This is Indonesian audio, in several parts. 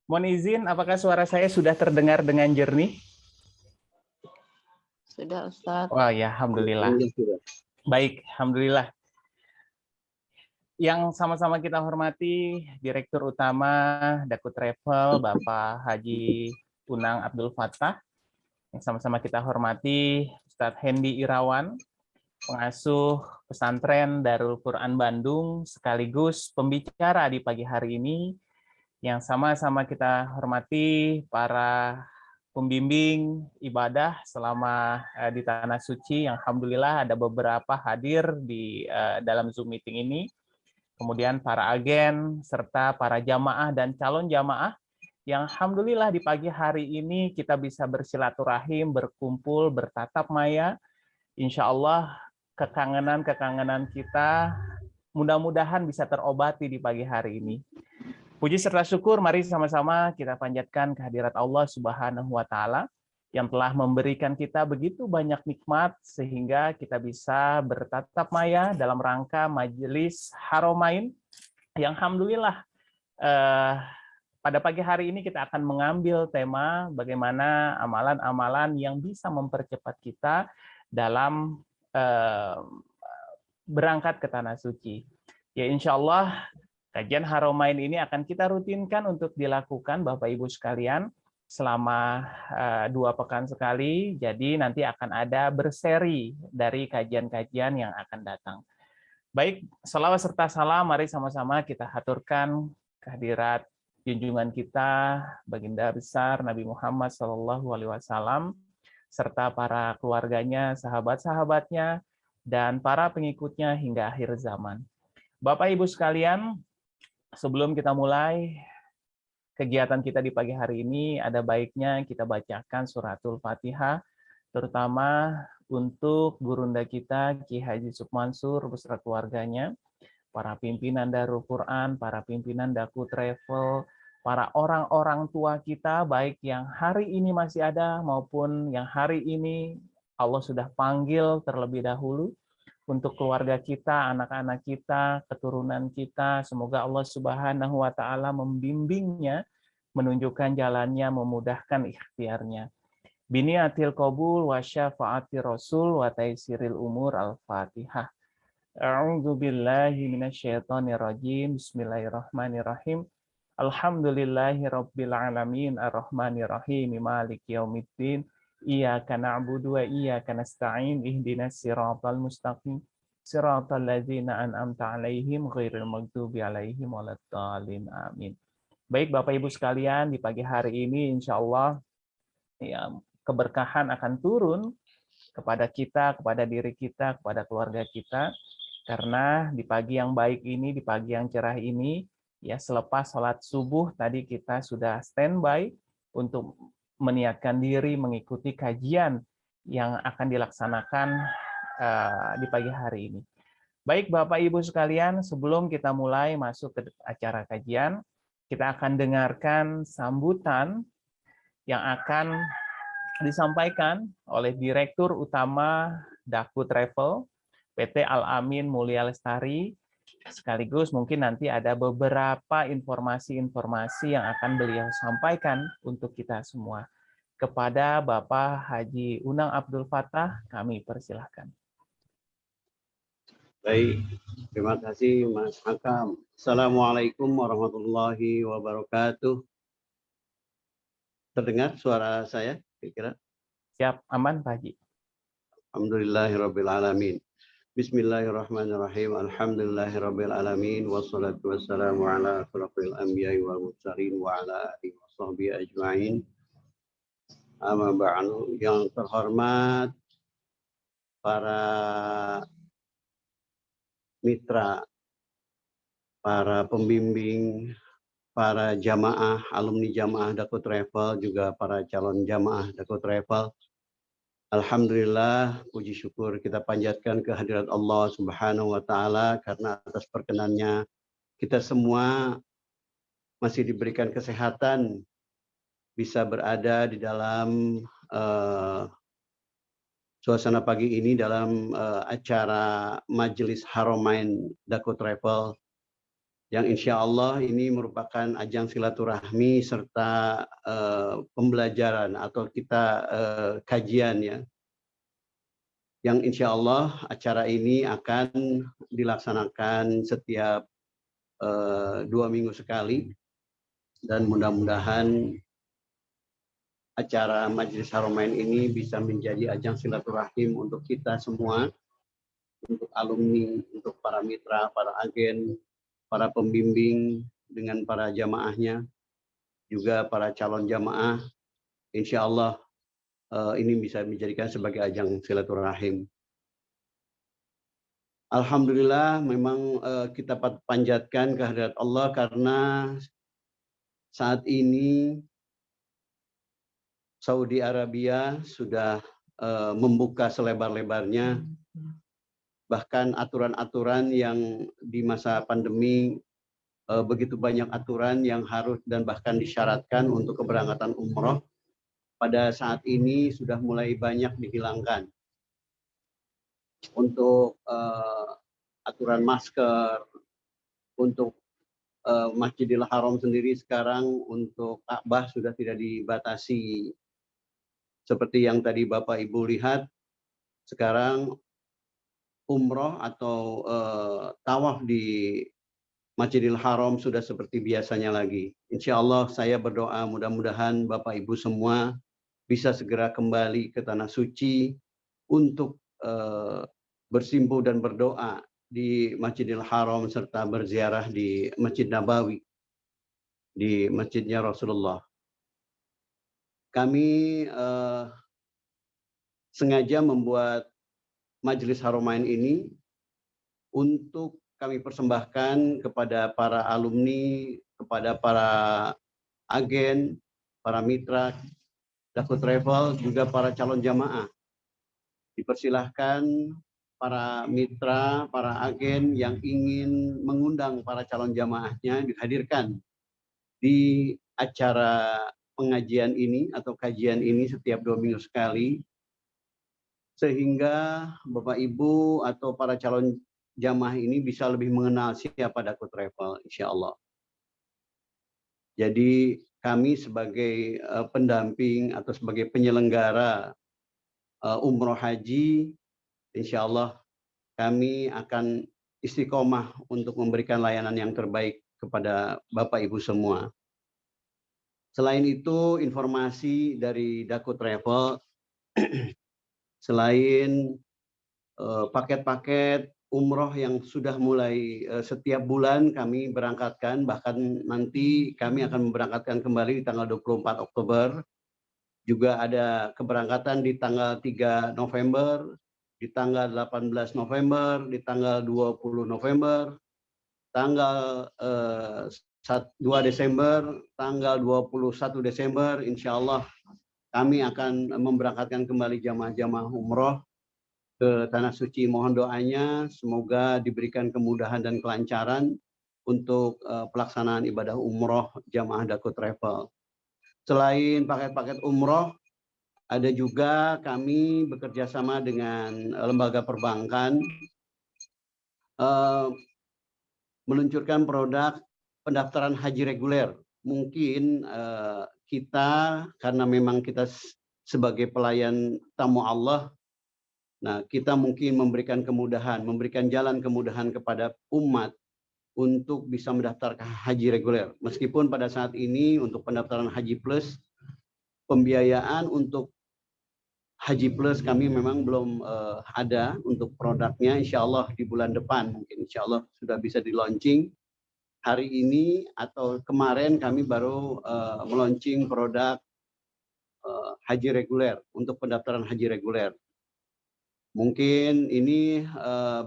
Mohon izin, apakah suara saya sudah terdengar dengan jernih? Sudah Ustadz. Wah ya, alhamdulillah. Baik, alhamdulillah. Yang sama-sama kita hormati Direktur Utama Daku Travel, Bapak Haji Unang Abdul Fattah. Yang sama-sama kita hormati Ustadz Hendi Irawan, pengasuh pesantren Darul Quran Bandung, sekaligus pembicara di pagi hari ini. Yang sama-sama kita hormati para pembimbing ibadah selama di Tanah Suci, yang alhamdulillah ada beberapa hadir di dalam Zoom meeting ini. Kemudian para agen, serta para jamaah dan calon jamaah, yang alhamdulillah di pagi hari ini kita bisa bersilaturahim, berkumpul, bertatap maya. Insya Allah kekangenan-kekangenan kita mudah-mudahan bisa terobati di pagi hari ini. Puji serta syukur, mari sama-sama kita panjatkan kehadirat Allah Subhanahu wa Ta'ala yang telah memberikan kita begitu banyak nikmat sehingga kita bisa bertatap maya dalam rangka majelis Haromain yang alhamdulillah pada pagi hari ini kita akan mengambil tema bagaimana amalan-amalan yang bisa mempercepat kita dalam berangkat ke Tanah Suci. Ya insya Allah kajian Haromain ini akan kita rutinkan untuk dilakukan Bapak Ibu sekalian selama 2 pekan sekali. Jadi nanti akan ada berseri dari kajian-kajian yang akan datang. Baik, salawat serta salam, mari sama-sama kita haturkan kehadirat junjungan kita, baginda besar Nabi Muhammad SAW, serta para keluarganya, sahabat-sahabatnya, dan para pengikutnya hingga akhir zaman. Bapak Ibu sekalian, sebelum kita mulai kegiatan kita di pagi hari ini, ada baiknya kita bacakan suratul Fatihah, terutama untuk gurunda kita, Ki Haji Sukmansur beserta keluarganya, para pimpinan Darul Quran, para pimpinan Daku Travel, para orang-orang tua kita, baik yang hari ini masih ada maupun yang hari ini Allah sudah panggil terlebih dahulu, untuk keluarga kita, anak-anak kita, keturunan kita, semoga Allah Subhanahu wa Ta'ala membimbingnya, menunjukkan jalannya, memudahkan ikhtiarnya. Biniatil qabul wa syafaati rasul wa taisiril umur. Al-Fatihah. A'udzu billahi minasyaitonir rajim. Bismillahirrahmanirrahim. Alhamdulillahi rabbil alamin arrahmanir rahim maliki yaumiddin. Iyyaka na'budu wa iyyaka nasta'in ihdinas siratal mustaqim siratal ladzina an'amta 'alaihim ghairil maghdubi 'alaihim waladdallin. Amin. Baik Bapak Ibu sekalian, di pagi hari ini insya Allah ya, keberkahan akan turun kepada kita, kepada diri kita, kepada keluarga kita, karena di pagi yang baik ini, di pagi yang cerah ini, ya selepas sholat subuh tadi kita sudah standby untuk meniatkan diri mengikuti kajian yang akan dilaksanakan di pagi hari ini. Baik Bapak Ibu sekalian, sebelum kita mulai masuk ke acara kajian, kita akan dengarkan sambutan yang akan disampaikan oleh Direktur Utama Daku Travel, PT Al-Amin Mulia Lestari, sekaligus mungkin nanti ada beberapa informasi-informasi yang akan beliau sampaikan untuk kita semua. Kepada Bapak Haji Unang Abdul Fattah, kami persilahkan. Baik, terima kasih Mas Hakam. Assalamualaikum warahmatullahi wabarakatuh. Terdengar suara saya kira-kira? Siap, aman Pak Haji. Alhamdulillahirabbil alamin. Bismillahirrahmanirrahim. Alhamdulillahirabbil alamin wassalatu wassalamu ala asyrofil anbiya'i wal mursalin wa ala alihi washabbihi ajmain. Amma ba'du, yang terhormat para mitra, para pembimbing, para jamaah, alumni jamaah Daku Travel, juga para calon jamaah Daku Travel. Alhamdulillah, puji syukur kita panjatkan kehadirat Allah Subhanahu wa Ta'ala karena atas perkenannya kita semua masih diberikan kesehatan, bisa berada di dalam suasana pagi ini dalam acara Majelis Haromain Daku Travel yang insya Allah ini merupakan ajang silaturahmi serta pembelajaran atau kita kajian ya, yang insya Allah acara ini akan dilaksanakan setiap 2 minggu sekali, dan mudah-mudahan acara Majelis Haramain ini bisa menjadi ajang silaturahim untuk kita semua, untuk alumni, untuk para mitra, para agen, para pembimbing dengan para jamaahnya, juga para calon jamaah. Insya Allah ini bisa dijadikan sebagai ajang silaturahim. Alhamdulillah, memang kita panjatkan kehadirat Allah karena saat ini Saudi Arabia sudah membuka selebar-lebarnya, bahkan aturan-aturan yang di masa pandemi begitu banyak aturan yang harus dan bahkan disyaratkan untuk keberangkatan umroh, pada saat ini sudah mulai banyak dihilangkan. Untuk aturan masker, untuk Masjidil Haram sendiri sekarang untuk Ka'bah sudah tidak dibatasi. Seperti yang tadi Bapak Ibu lihat, sekarang umroh atau tawaf di Masjidil Haram sudah seperti biasanya lagi. Insya Allah saya berdoa mudah-mudahan Bapak Ibu semua bisa segera kembali ke Tanah Suci untuk bersimpuh dan berdoa di Masjidil Haram serta berziarah di Masjid Nabawi, di masjidnya Rasulullah. Kami sengaja membuat Majelis Haramain ini untuk kami persembahkan kepada para alumni, kepada para agen, para mitra Daku Travel, juga para calon jamaah. Dipersilahkan para mitra, para agen yang ingin mengundang para calon jamaahnya dihadirkan di acara pengajian ini atau kajian ini setiap 2 minggu sekali, sehingga Bapak Ibu atau para calon jamaah ini bisa lebih mengenal siapa Daku Travel, insya Allah. Jadi kami sebagai pendamping atau sebagai penyelenggara umroh haji, insya Allah kami akan istiqomah untuk memberikan layanan yang terbaik kepada Bapak Ibu semua. Selain itu, informasi dari Daku Travel, selain paket-paket umroh yang sudah mulai setiap bulan kami berangkatkan, bahkan nanti kami akan memberangkatkan kembali di tanggal 24 Oktober, juga ada keberangkatan di tanggal 3 November, di tanggal 18 November, di tanggal 20 November, tanggal 2 Desember, tanggal 21 Desember, insya Allah kami akan memberangkatkan kembali jamaah-jamaah umroh ke Tanah Suci. Mohon doanya semoga diberikan kemudahan dan kelancaran untuk pelaksanaan ibadah umroh jamaah Daku Travel. Selain paket-paket umroh, ada juga kami bekerja sama dengan lembaga perbankan meluncurkan produk pendaftaran haji reguler. Mungkin kita, karena memang kita sebagai pelayan tamu Allah, nah kita mungkin memberikan kemudahan, memberikan jalan kemudahan kepada umat untuk bisa mendaftarkan haji reguler. Meskipun pada saat ini untuk pendaftaran haji plus, pembiayaan untuk haji plus kami memang belum ada untuk produknya. Insya Allah di bulan depan mungkin insya Allah sudah bisa di launching. Hari ini atau kemarin kami baru meluncing produk haji reguler untuk pendaftaran haji reguler. Mungkin ini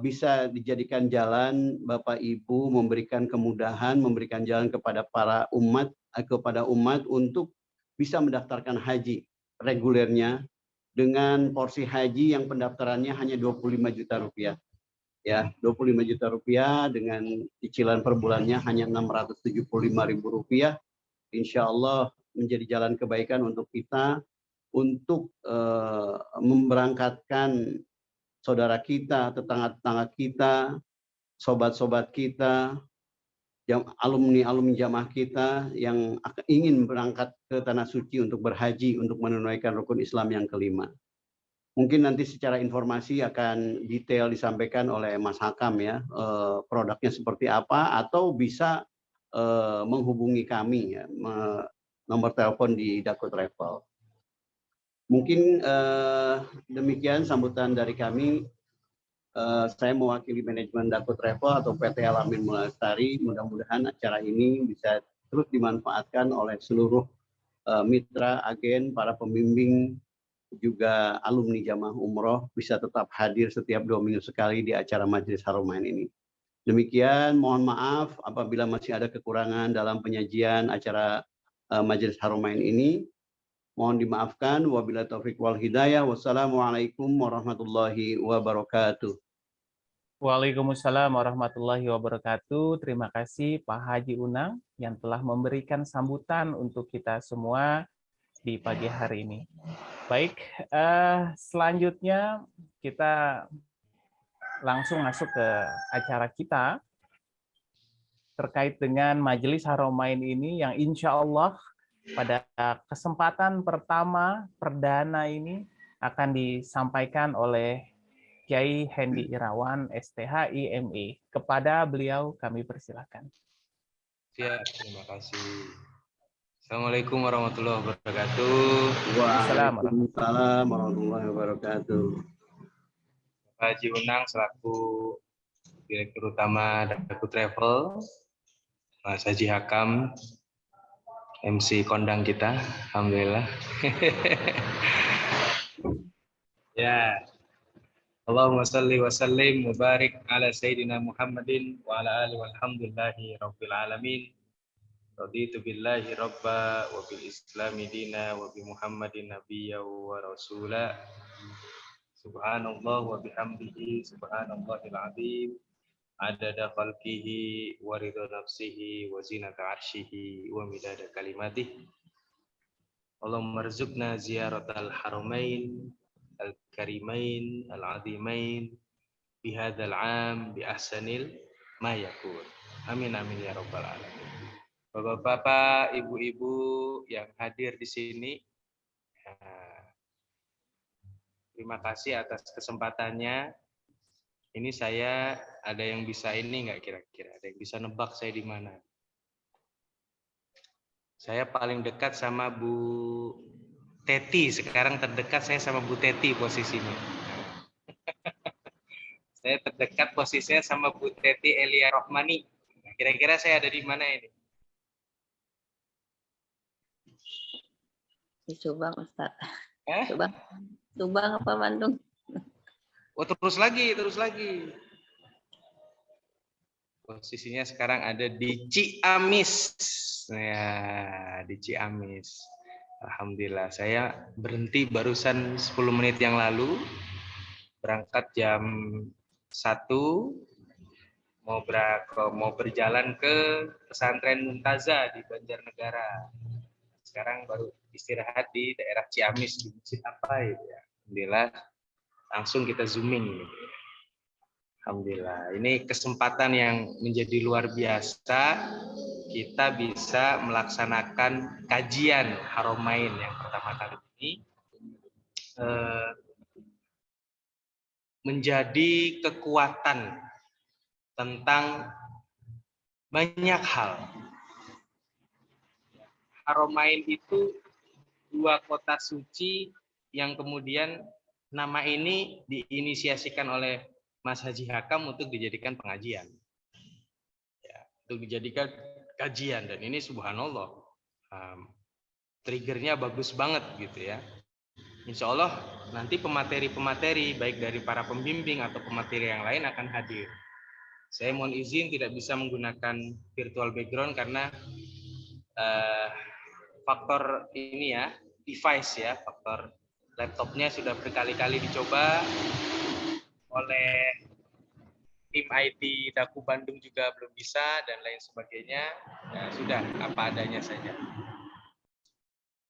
bisa dijadikan jalan Bapak Ibu memberikan kemudahan, memberikan jalan kepada para umat, kepada umat untuk bisa mendaftarkan haji regulernya dengan porsi haji yang pendaftarannya hanya 25 juta rupiah. Ya, 25 juta rupiah dengan cicilan per bulannya hanya 675.000 rupiah. Insya Allah menjadi jalan kebaikan untuk kita untuk memberangkatkan saudara kita, tetangga-tetangga kita, sobat-sobat kita alumni jamaah kita yang ingin berangkat ke Tanah Suci untuk berhaji, untuk menunaikan rukun Islam yang kelima. Mungkin nanti secara informasi akan detail disampaikan oleh Mas Hakam ya, produknya seperti apa, atau bisa menghubungi kami ya, nomor telepon di Daku Travel. Mungkin demikian sambutan dari kami. Saya mewakili manajemen Daku Travel atau PT Al-Amin Mulastari. Mudah-mudahan acara ini bisa terus dimanfaatkan oleh seluruh mitra, agen, para pembimbing, juga alumni jamaah umroh bisa tetap hadir setiap 2 minggu sekali di acara Majelis Haromain ini. Demikian, mohon maaf apabila masih ada kekurangan dalam penyajian acara Majelis Haromain ini. Mohon dimaafkan. Wabillahi taufiq wal hidayah. Wassalamualaikum warahmatullahi wabarakatuh. Waalaikumsalam warahmatullahi wabarakatuh. Terima kasih Pak Haji Unang yang telah memberikan sambutan untuk kita semua di pagi hari ini. Baik, selanjutnya kita langsung masuk ke acara kita terkait dengan Majelis Haromain ini yang insya Allah pada kesempatan pertama perdana ini akan disampaikan oleh Kiai Hendi Irawan, STHI MI. Kepada beliau kami persilakan. Siap, terima kasih. Assalamualaikum warahmatullahi wabarakatuh. Waalaikumsalam warahmatullahi wabarakatuh. Pak Haji Unang selaku Direktur Utama Daku Travel, Mas Haji Hakam, MC kondang kita, alhamdulillah. Ya. Allahumma salli wa sallim mubarik ala sayyidina Muhammadin wa ala alihi walhamdulillahi rabbil alamin. Raditu billahi rabba wa bil islami dina wa bi Muhammadin nabiyya wa rasula. Subhanallah wa bihamdihi subhanallahil azim. Adada khalqihi wa ridha nafsihi wa zinata arshihi wa midada kalimatihi. Allahumma rzuqna ziyaratal haramain al-karimain al-azimain bihadzal 'am bi ahsanil ma yakun. Amin amin ya rabbal alamin. Bapak-bapak, ibu-ibu yang hadir di sini, terima kasih atas kesempatannya. Ini saya ada yang bisa ini nggak kira-kira? Ada yang bisa nebak saya di mana? Saya paling dekat sama Bu Teti. Sekarang terdekat saya sama Bu Teti posisinya. Saya terdekat posisinya sama Bu Teti Elia Rohmani. Kira-kira saya ada di mana ini? Di Subang, Ustaz. Subang apa Bandung? Oh, terus lagi. Posisinya sekarang ada di Ciamis. Ya, di Ciamis. Alhamdulillah, saya berhenti barusan 10 menit yang lalu. Berangkat jam 1, mau berjalan ke pesantren Muntaza di Banjarnegara. Sekarang baru istirahat di daerah Ciamis di masjid apa ya? Alhamdulillah, langsung kita zooming. Alhamdulillah, ini kesempatan yang menjadi luar biasa. Kita bisa melaksanakan kajian Haromain yang pertama kali ini menjadi kekuatan tentang banyak hal. Haromain itu 2 kota suci yang kemudian nama ini diinisiasikan oleh Mas Haji Hakam untuk dijadikan pengajian. Ya, untuk dijadikan kajian, dan ini subhanallah triggernya bagus banget gitu ya. Insya Allah nanti pemateri-pemateri baik dari para pembimbing atau pemateri yang lain akan hadir. Saya mohon izin tidak bisa menggunakan virtual background karena faktor ini ya, device ya, faktor laptopnya sudah berkali-kali dicoba oleh tim IT Daku Bandung juga belum bisa dan lain sebagainya. Ya, sudah apa adanya saja.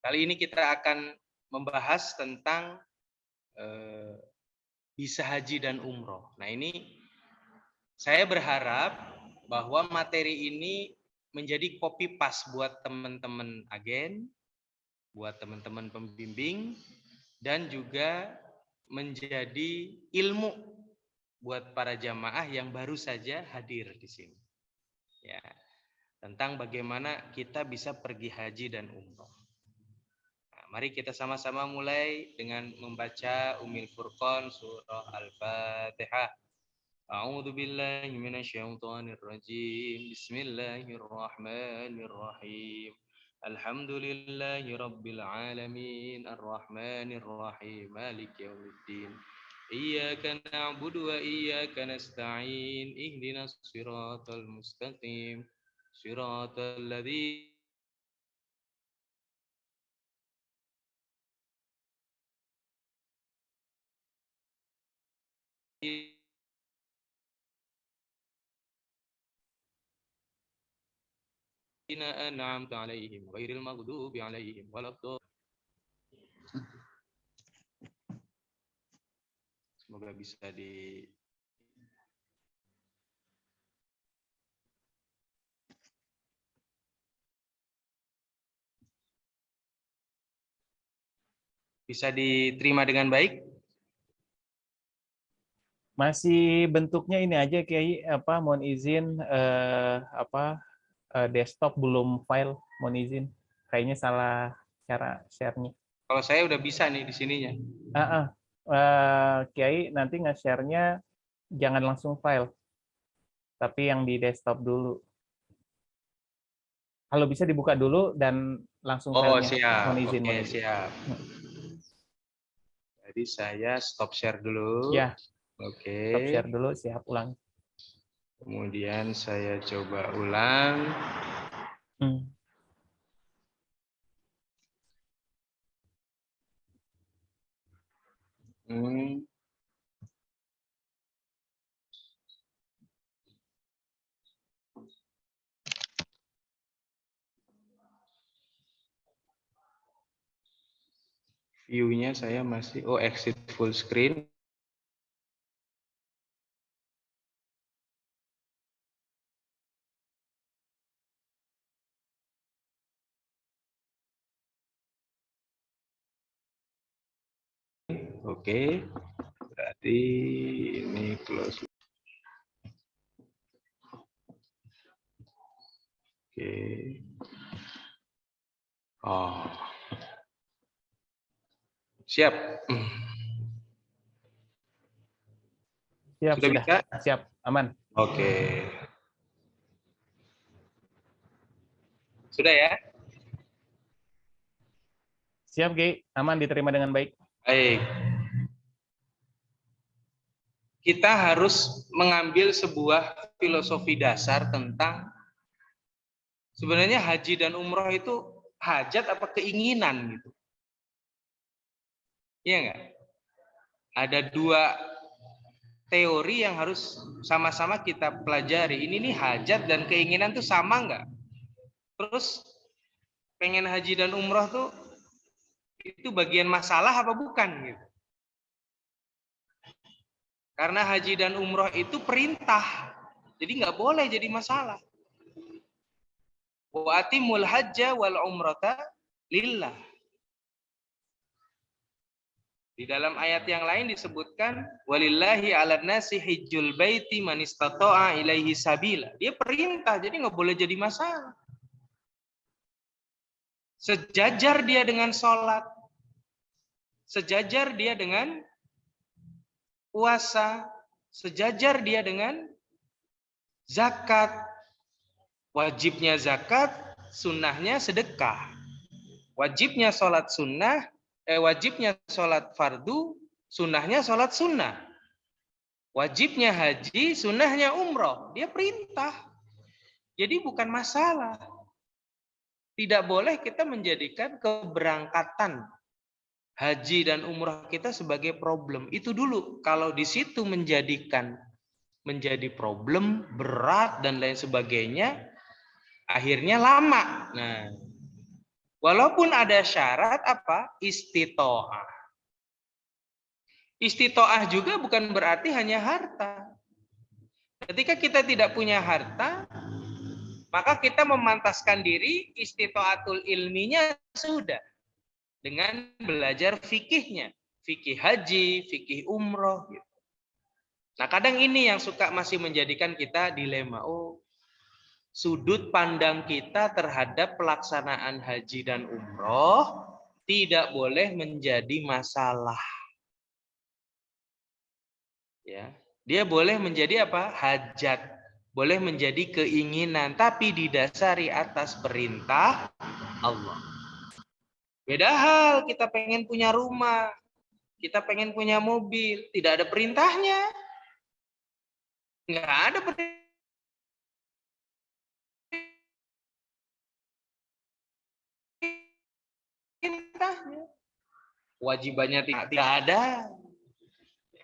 Kali ini kita akan membahas tentang bisa haji dan umroh. Nah, ini saya berharap bahwa materi ini menjadi copy paste buat teman-teman agen, buat teman-teman pembimbing, dan juga menjadi ilmu buat para jamaah yang baru saja hadir di sini. Ya, tentang bagaimana kita bisa pergi haji dan umroh. Nah, mari kita sama-sama mulai dengan membaca Ummul Furqan surah Al-Fatihah. A'udzu billahi minasyaitonir rajim. Bismillahirrahmanirrahim. Alhamdulillahi rabbil alamin arrahmanir rahim maliki yaumiddin. Iyyaka na'budu wa iyyaka nasta'in ihdinas siratal mustaqim siratal ladzina an'amta 'alaihim ghairil maghdubi 'alaihim waladdallin. Semoga bisa bisa diterima dengan baik. Masih bentuknya ini aja Kiai, mohon izin desktop belum file, mohon izin. Kayaknya salah cara share-nya. Kalau saya udah bisa nih di sininya. Kiai nanti nge-share-nya jangan langsung file, tapi yang di desktop dulu. Kalau bisa dibuka dulu dan langsung filenya. Siap. Mohon izin. Oke, siap. Jadi saya stop share dulu. Ya. Oke. Stop share dulu, siap, ulang. Kemudian saya coba ulang. View-nya saya masih exit full screen. Oke. Berarti ini close. Oke. Siap. Siap, sudah bisa? Siap, aman. Oke. Sudah ya? Siap, Ki. Aman, diterima dengan baik. Baik. Kita harus mengambil sebuah filosofi dasar tentang sebenarnya haji dan umroh itu hajat apa keinginan gitu. Iya nggak? Ada dua teori yang harus sama-sama kita pelajari. Ini nih hajat dan keinginan tuh sama nggak? Terus pengen haji dan umroh tuh itu bagian masalah apa bukan gitu? Karena haji dan umroh itu perintah, jadi nggak boleh jadi masalah. Wa atimul hajja wal umrata lillah. Di dalam ayat yang lain disebutkan walillahi 'alan nasi hijjul baiti man istata'a ilaihi sabila. Dia perintah, jadi nggak boleh jadi masalah. Sejajar dia dengan sholat, sejajar dia dengan puasa, sejajar dia dengan zakat. Wajibnya zakat, sunnahnya sedekah. Wajibnya sholat sunnah, wajibnya sholat fardu, sunnahnya sholat sunnah. Wajibnya haji, sunnahnya umroh. Dia perintah. Jadi bukan masalah. Tidak boleh kita menjadikan keberangkatan haji dan umrah kita sebagai problem. Itu dulu. Kalau di situ menjadi problem, berat dan lain sebagainya, akhirnya lama. Nah, walaupun ada syarat apa? Istitoah. Istitoah juga bukan berarti hanya harta. Ketika kita tidak punya harta, maka kita memantaskan diri istita'atul ilminya sudah dengan belajar fikihnya, fikih haji, fikih umroh gitu. Nah, kadang ini yang suka masih menjadikan kita dilema. Oh, sudut pandang kita terhadap pelaksanaan haji dan umroh tidak boleh menjadi masalah. Ya, dia boleh menjadi apa? Hajat, boleh menjadi keinginan, tapi didasari atas perintah Allah. Beda hal kita pengen punya rumah, kita pengen punya mobil, tidak ada perintahnya. Nggak ada perintahnya. Wajibannya tidak ada.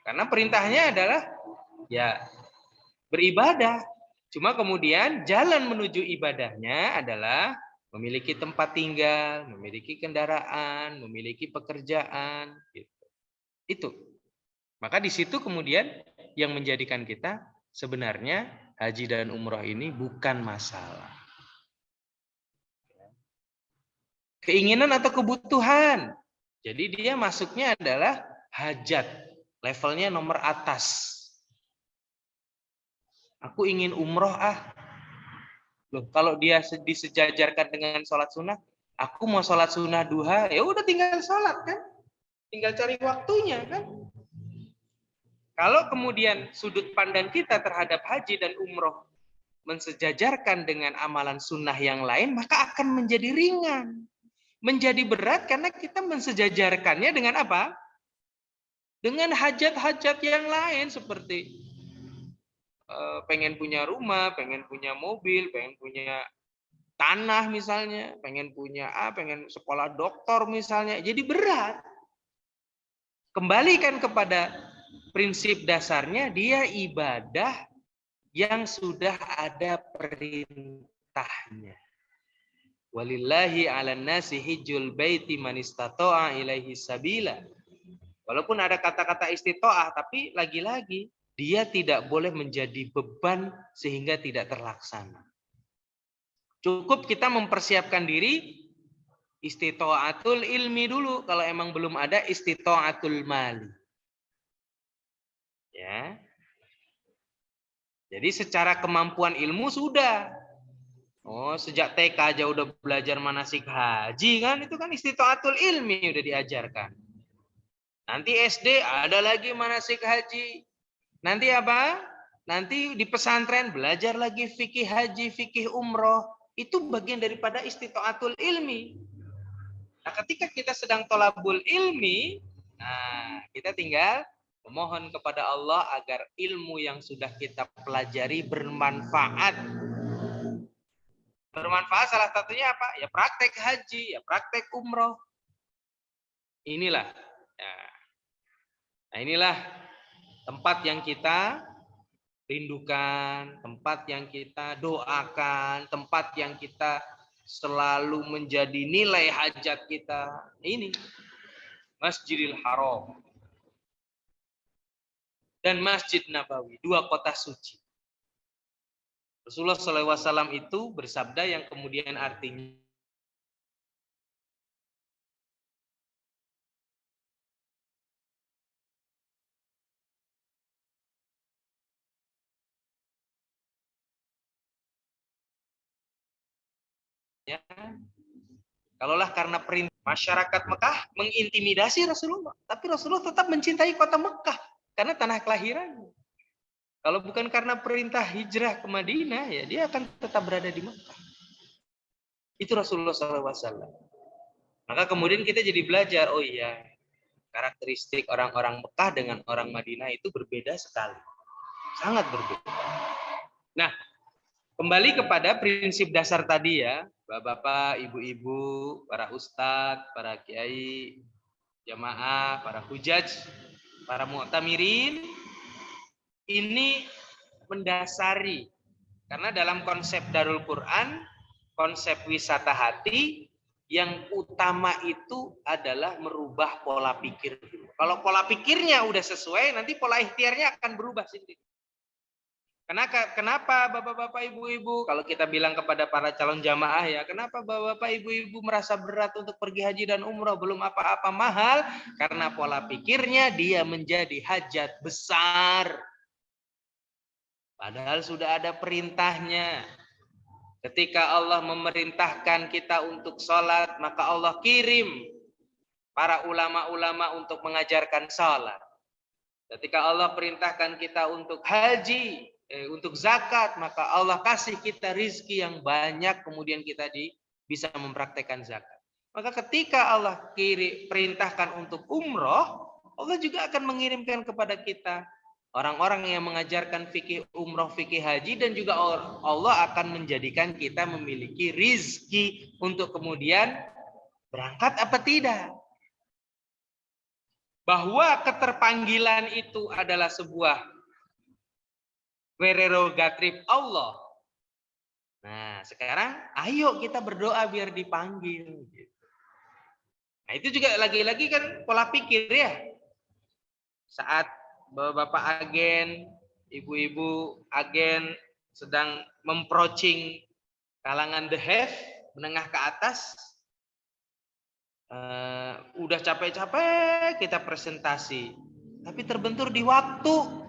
Karena perintahnya adalah ya beribadah. Cuma kemudian jalan menuju ibadahnya adalah memiliki tempat tinggal, memiliki kendaraan, memiliki pekerjaan. Gitu. Itu. Maka di situ kemudian yang menjadikan kita sebenarnya haji dan umroh ini bukan masalah. Keinginan atau kebutuhan. Jadi dia masuknya adalah hajat. Levelnya nomor atas. Aku ingin umroh Loh, kalau dia disejajarkan dengan sholat sunnah, aku mau sholat sunnah duha, ya udah tinggal sholat kan. Tinggal cari waktunya kan. Kalau kemudian sudut pandang kita terhadap haji dan umroh mensejajarkan dengan amalan sunnah yang lain, maka akan menjadi ringan. Menjadi berat karena kita mensejajarkannya dengan apa? Dengan hajat-hajat yang lain seperti pengen punya rumah, pengen punya mobil, pengen punya tanah misalnya, pengen punya pengen sekolah doktor misalnya. Jadi berat. Kembalikan kepada prinsip dasarnya, dia ibadah yang sudah ada perintahnya. Walillahi 'alan nasi hijjul baiti man istata'a ilaihi sabila. Walaupun ada kata-kata istita'ah, tapi lagi-lagi dia tidak boleh menjadi beban sehingga tidak terlaksana. Cukup kita mempersiapkan diri istita'atul ilmi dulu kalau emang belum ada istita'atul mali. Ya. Jadi secara kemampuan ilmu sudah. Oh, sejak TK aja udah belajar manasik haji kan, itu kan istita'atul ilmi udah diajarkan. Nanti SD ada lagi manasik haji. Nanti apa? Nanti di pesantren belajar lagi fikih haji, fikih umroh. Itu bagian daripada istita'atul ilmi. Nah, ketika kita sedang tolabul ilmi, nah, kita tinggal memohon kepada Allah agar ilmu yang sudah kita pelajari bermanfaat. Bermanfaat salah satunya apa? Ya praktek haji, ya praktek umroh. Inilah. Ya. Nah, inilah tempat yang kita rindukan, tempat yang kita doakan, tempat yang kita selalu menjadi nilai hajat kita. Ini Masjidil Haram dan Masjid Nabawi, dua kota suci. Rasulullah SAW itu bersabda yang kemudian artinya kalaulah karena perintah masyarakat Mekah mengintimidasi Rasulullah, tapi Rasulullah tetap mencintai kota Mekah karena tanah kelahirannya. Kalau bukan karena perintah hijrah ke Madinah, ya dia akan tetap berada di Mekah. Itu Rasulullah SAW. Maka kemudian kita jadi belajar, oh iya, karakteristik orang-orang Mekah dengan orang Madinah itu berbeda sekali. Sangat berbeda. Nah, kembali kepada prinsip dasar tadi ya, Bapak-bapak, ibu-ibu, para ustadz, para kiai, jamaah, para hujaj, para mu'tamirin, ini mendasari. Karena dalam konsep Darul Quran, konsep wisata hati, yang utama itu adalah merubah pola pikir. Kalau pola pikirnya udah sesuai, nanti pola ikhtiarnya akan berubah sendiri. Kenapa bapak-bapak, ibu-ibu, kalau kita bilang kepada para calon jamaah ya, kenapa bapak-bapak, ibu-ibu merasa berat untuk pergi haji dan umroh, belum apa-apa mahal? Karena pola pikirnya dia menjadi hajat besar. Padahal sudah ada perintahnya. Ketika Allah memerintahkan kita untuk sholat, maka Allah kirim para ulama-ulama untuk mengajarkan sholat. Ketika Allah perintahkan kita untuk haji, untuk zakat, maka Allah kasih kita rizki yang banyak, kemudian kita bisa mempraktekkan zakat. Maka ketika Allah perintahkan untuk umroh, Allah juga akan mengirimkan kepada kita orang-orang yang mengajarkan fikih umroh, fikih haji, dan juga Allah akan menjadikan kita memiliki rizki untuk kemudian berangkat apa tidak. Bahwa keterpanggilan itu adalah sebuah prerogatif Allah. Nah, sekarang ayo kita berdoa biar dipanggil. Nah, itu juga lagi-lagi kan pola pikir ya. Saat bapak agen, ibu-ibu agen sedang memproaching kalangan the have, menengah ke atas, udah capek-capek kita presentasi, tapi terbentur di waktu.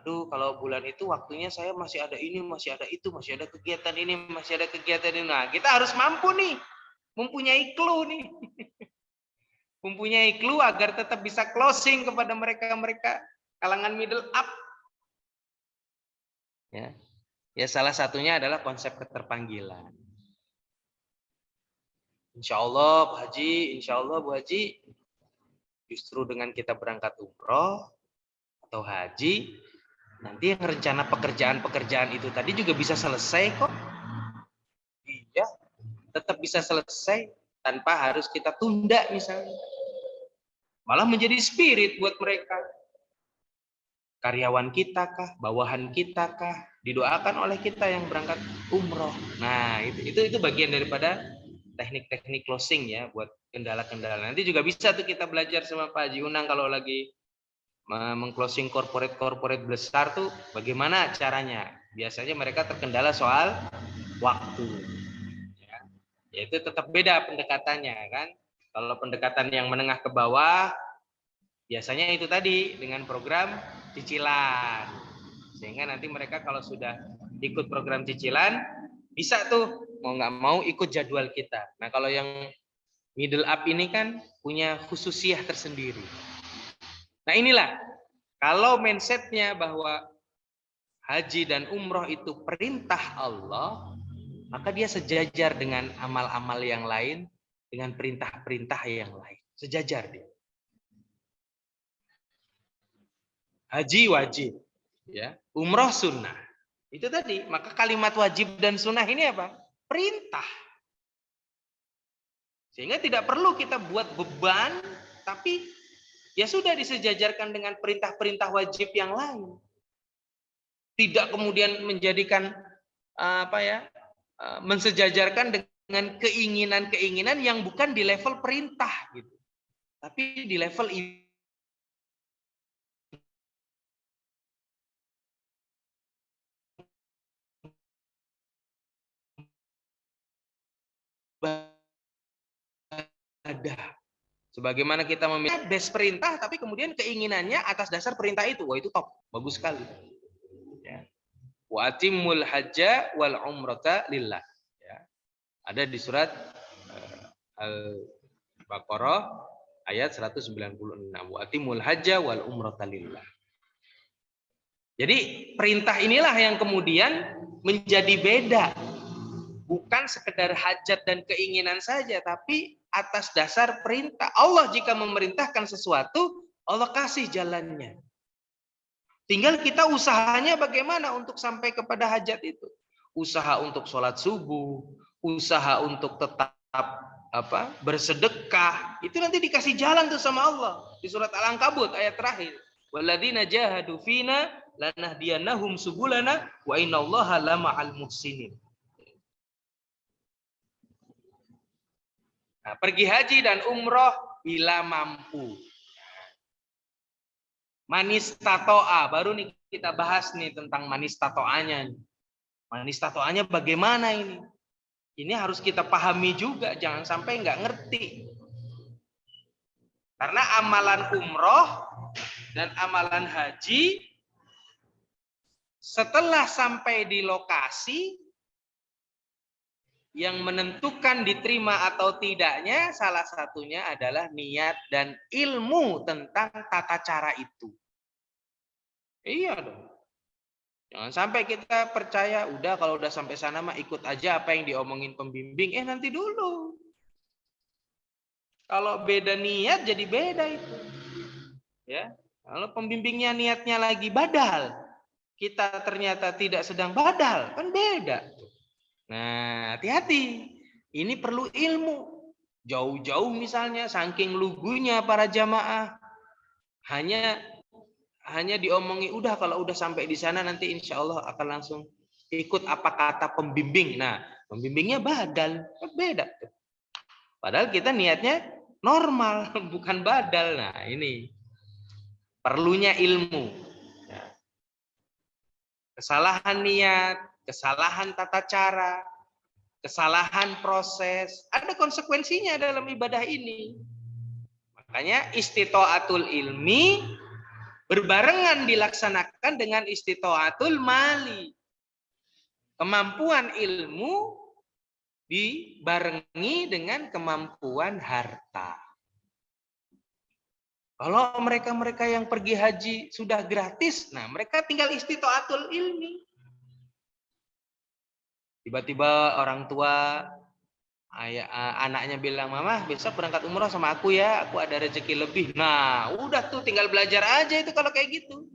Aduh, kalau bulan itu waktunya saya masih ada ini, masih ada itu, masih ada kegiatan ini, masih ada kegiatan ini. Nah, kita harus mampu nih, mempunyai clue nih. Mempunyai clue agar tetap bisa closing kepada mereka-mereka kalangan middle up. Ya, salah satunya adalah konsep keterpanggilan. Insya Allah, Bu Haji, insya Allah, Bu Haji, justru dengan kita berangkat umroh atau haji, nanti yang rencana pekerjaan-pekerjaan itu tadi juga bisa selesai kok. Iya, tetap bisa selesai tanpa harus kita tunda misalnya. Malah menjadi spirit buat mereka. Karyawan kita kah, bawahan kita kah, didoakan oleh kita yang berangkat umroh. Nah, itu bagian daripada teknik-teknik closing ya buat kendala-kendala. Nanti juga bisa tuh kita belajar sama Pak Haji Unang kalau lagi mengclosing corporate besar tuh bagaimana caranya. Biasanya mereka terkendala soal waktu. Ya, itu tetap beda pendekatannya kan. Kalau pendekatan yang menengah ke bawah biasanya itu tadi dengan program cicilan. Sehingga nanti mereka kalau sudah ikut program cicilan bisa tuh mau nggak mau ikut jadwal kita. Nah, kalau yang middle up ini kan punya khususiyah tersendiri. Nah, inilah kalau mindsetnya bahwa haji dan umroh itu perintah Allah, maka dia sejajar dengan amal-amal yang lain, dengan perintah-perintah yang lain. Sejajar dia. Haji wajib, ya. Umroh sunnah. Itu tadi. Maka kalimat wajib dan sunnah ini apa? Perintah. Sehingga tidak perlu kita buat beban, tapi ya sudah disejajarkan dengan perintah-perintah wajib yang lain. Tidak kemudian menjadikan mensejajarkan dengan keinginan-keinginan yang bukan di level perintah gitu. Tapi di level ibadah. Sebagaimana kita memiliki base perintah, tapi kemudian keinginannya atas dasar perintah itu. Wah, itu top. Bagus sekali. Ya. Wa atimul hajja wal umrata lillah. Ya. Ada di surat Al-Baqarah ayat 196. Wa atimul hajja wal umrata lillah. Jadi perintah inilah yang kemudian menjadi beda. Bukan sekedar hajat dan keinginan saja, tapi atas dasar perintah. Allah jika memerintahkan sesuatu, Allah kasih jalannya. Tinggal kita usahanya bagaimana untuk sampai kepada hajat itu. Usaha untuk sholat subuh, usaha untuk tetap bersedekah, itu nanti dikasih jalan tuh sama Allah. Di surat Al-Ankabut ayat terakhir. Walladzina jahadu fina lanahdiyannahum subulana wa innallaha lama'al muhsinin. Nah, pergi haji dan umroh bila mampu. Manistato'a, baru nih kita bahas nih tentang manistato'anya. Manistato'anya bagaimana ini? Ini harus kita pahami juga, jangan sampai nggak ngerti. Karena amalan umroh dan amalan haji setelah sampai di lokasi yang menentukan diterima atau tidaknya salah satunya adalah niat dan ilmu tentang tata cara itu. Iya dong. Jangan sampai kita percaya udah kalau udah sampai sana mah ikut aja apa yang diomongin pembimbing. Nanti dulu. Kalau beda niat jadi beda itu. Ya. Kalau pembimbingnya niatnya lagi badal, kita ternyata tidak sedang badal, kan beda. Nah, hati-hati. Ini perlu ilmu. Jauh-jauh misalnya, saking lugunya para jamaah, hanya diomongi, udah kalau udah sampai di sana nanti insya Allah akan langsung ikut apa kata pembimbing. Nah, pembimbingnya badal, beda. Padahal kita niatnya normal, bukan badal. Nah, ini perlunya ilmu. Kesalahan niat, kesalahan tata cara, kesalahan proses, ada konsekuensinya dalam ibadah ini. Makanya istita'atul ilmi berbarengan dilaksanakan dengan istita'atul mali. Kemampuan ilmu dibarengi dengan kemampuan harta. Kalau mereka-mereka yang pergi haji sudah gratis, nah mereka tinggal istita'atul ilmi. Tiba-tiba orang tua, anaknya bilang, Mama besok berangkat umroh sama aku ya, aku ada rezeki lebih. Nah, udah tuh tinggal belajar aja itu kalau kayak gitu.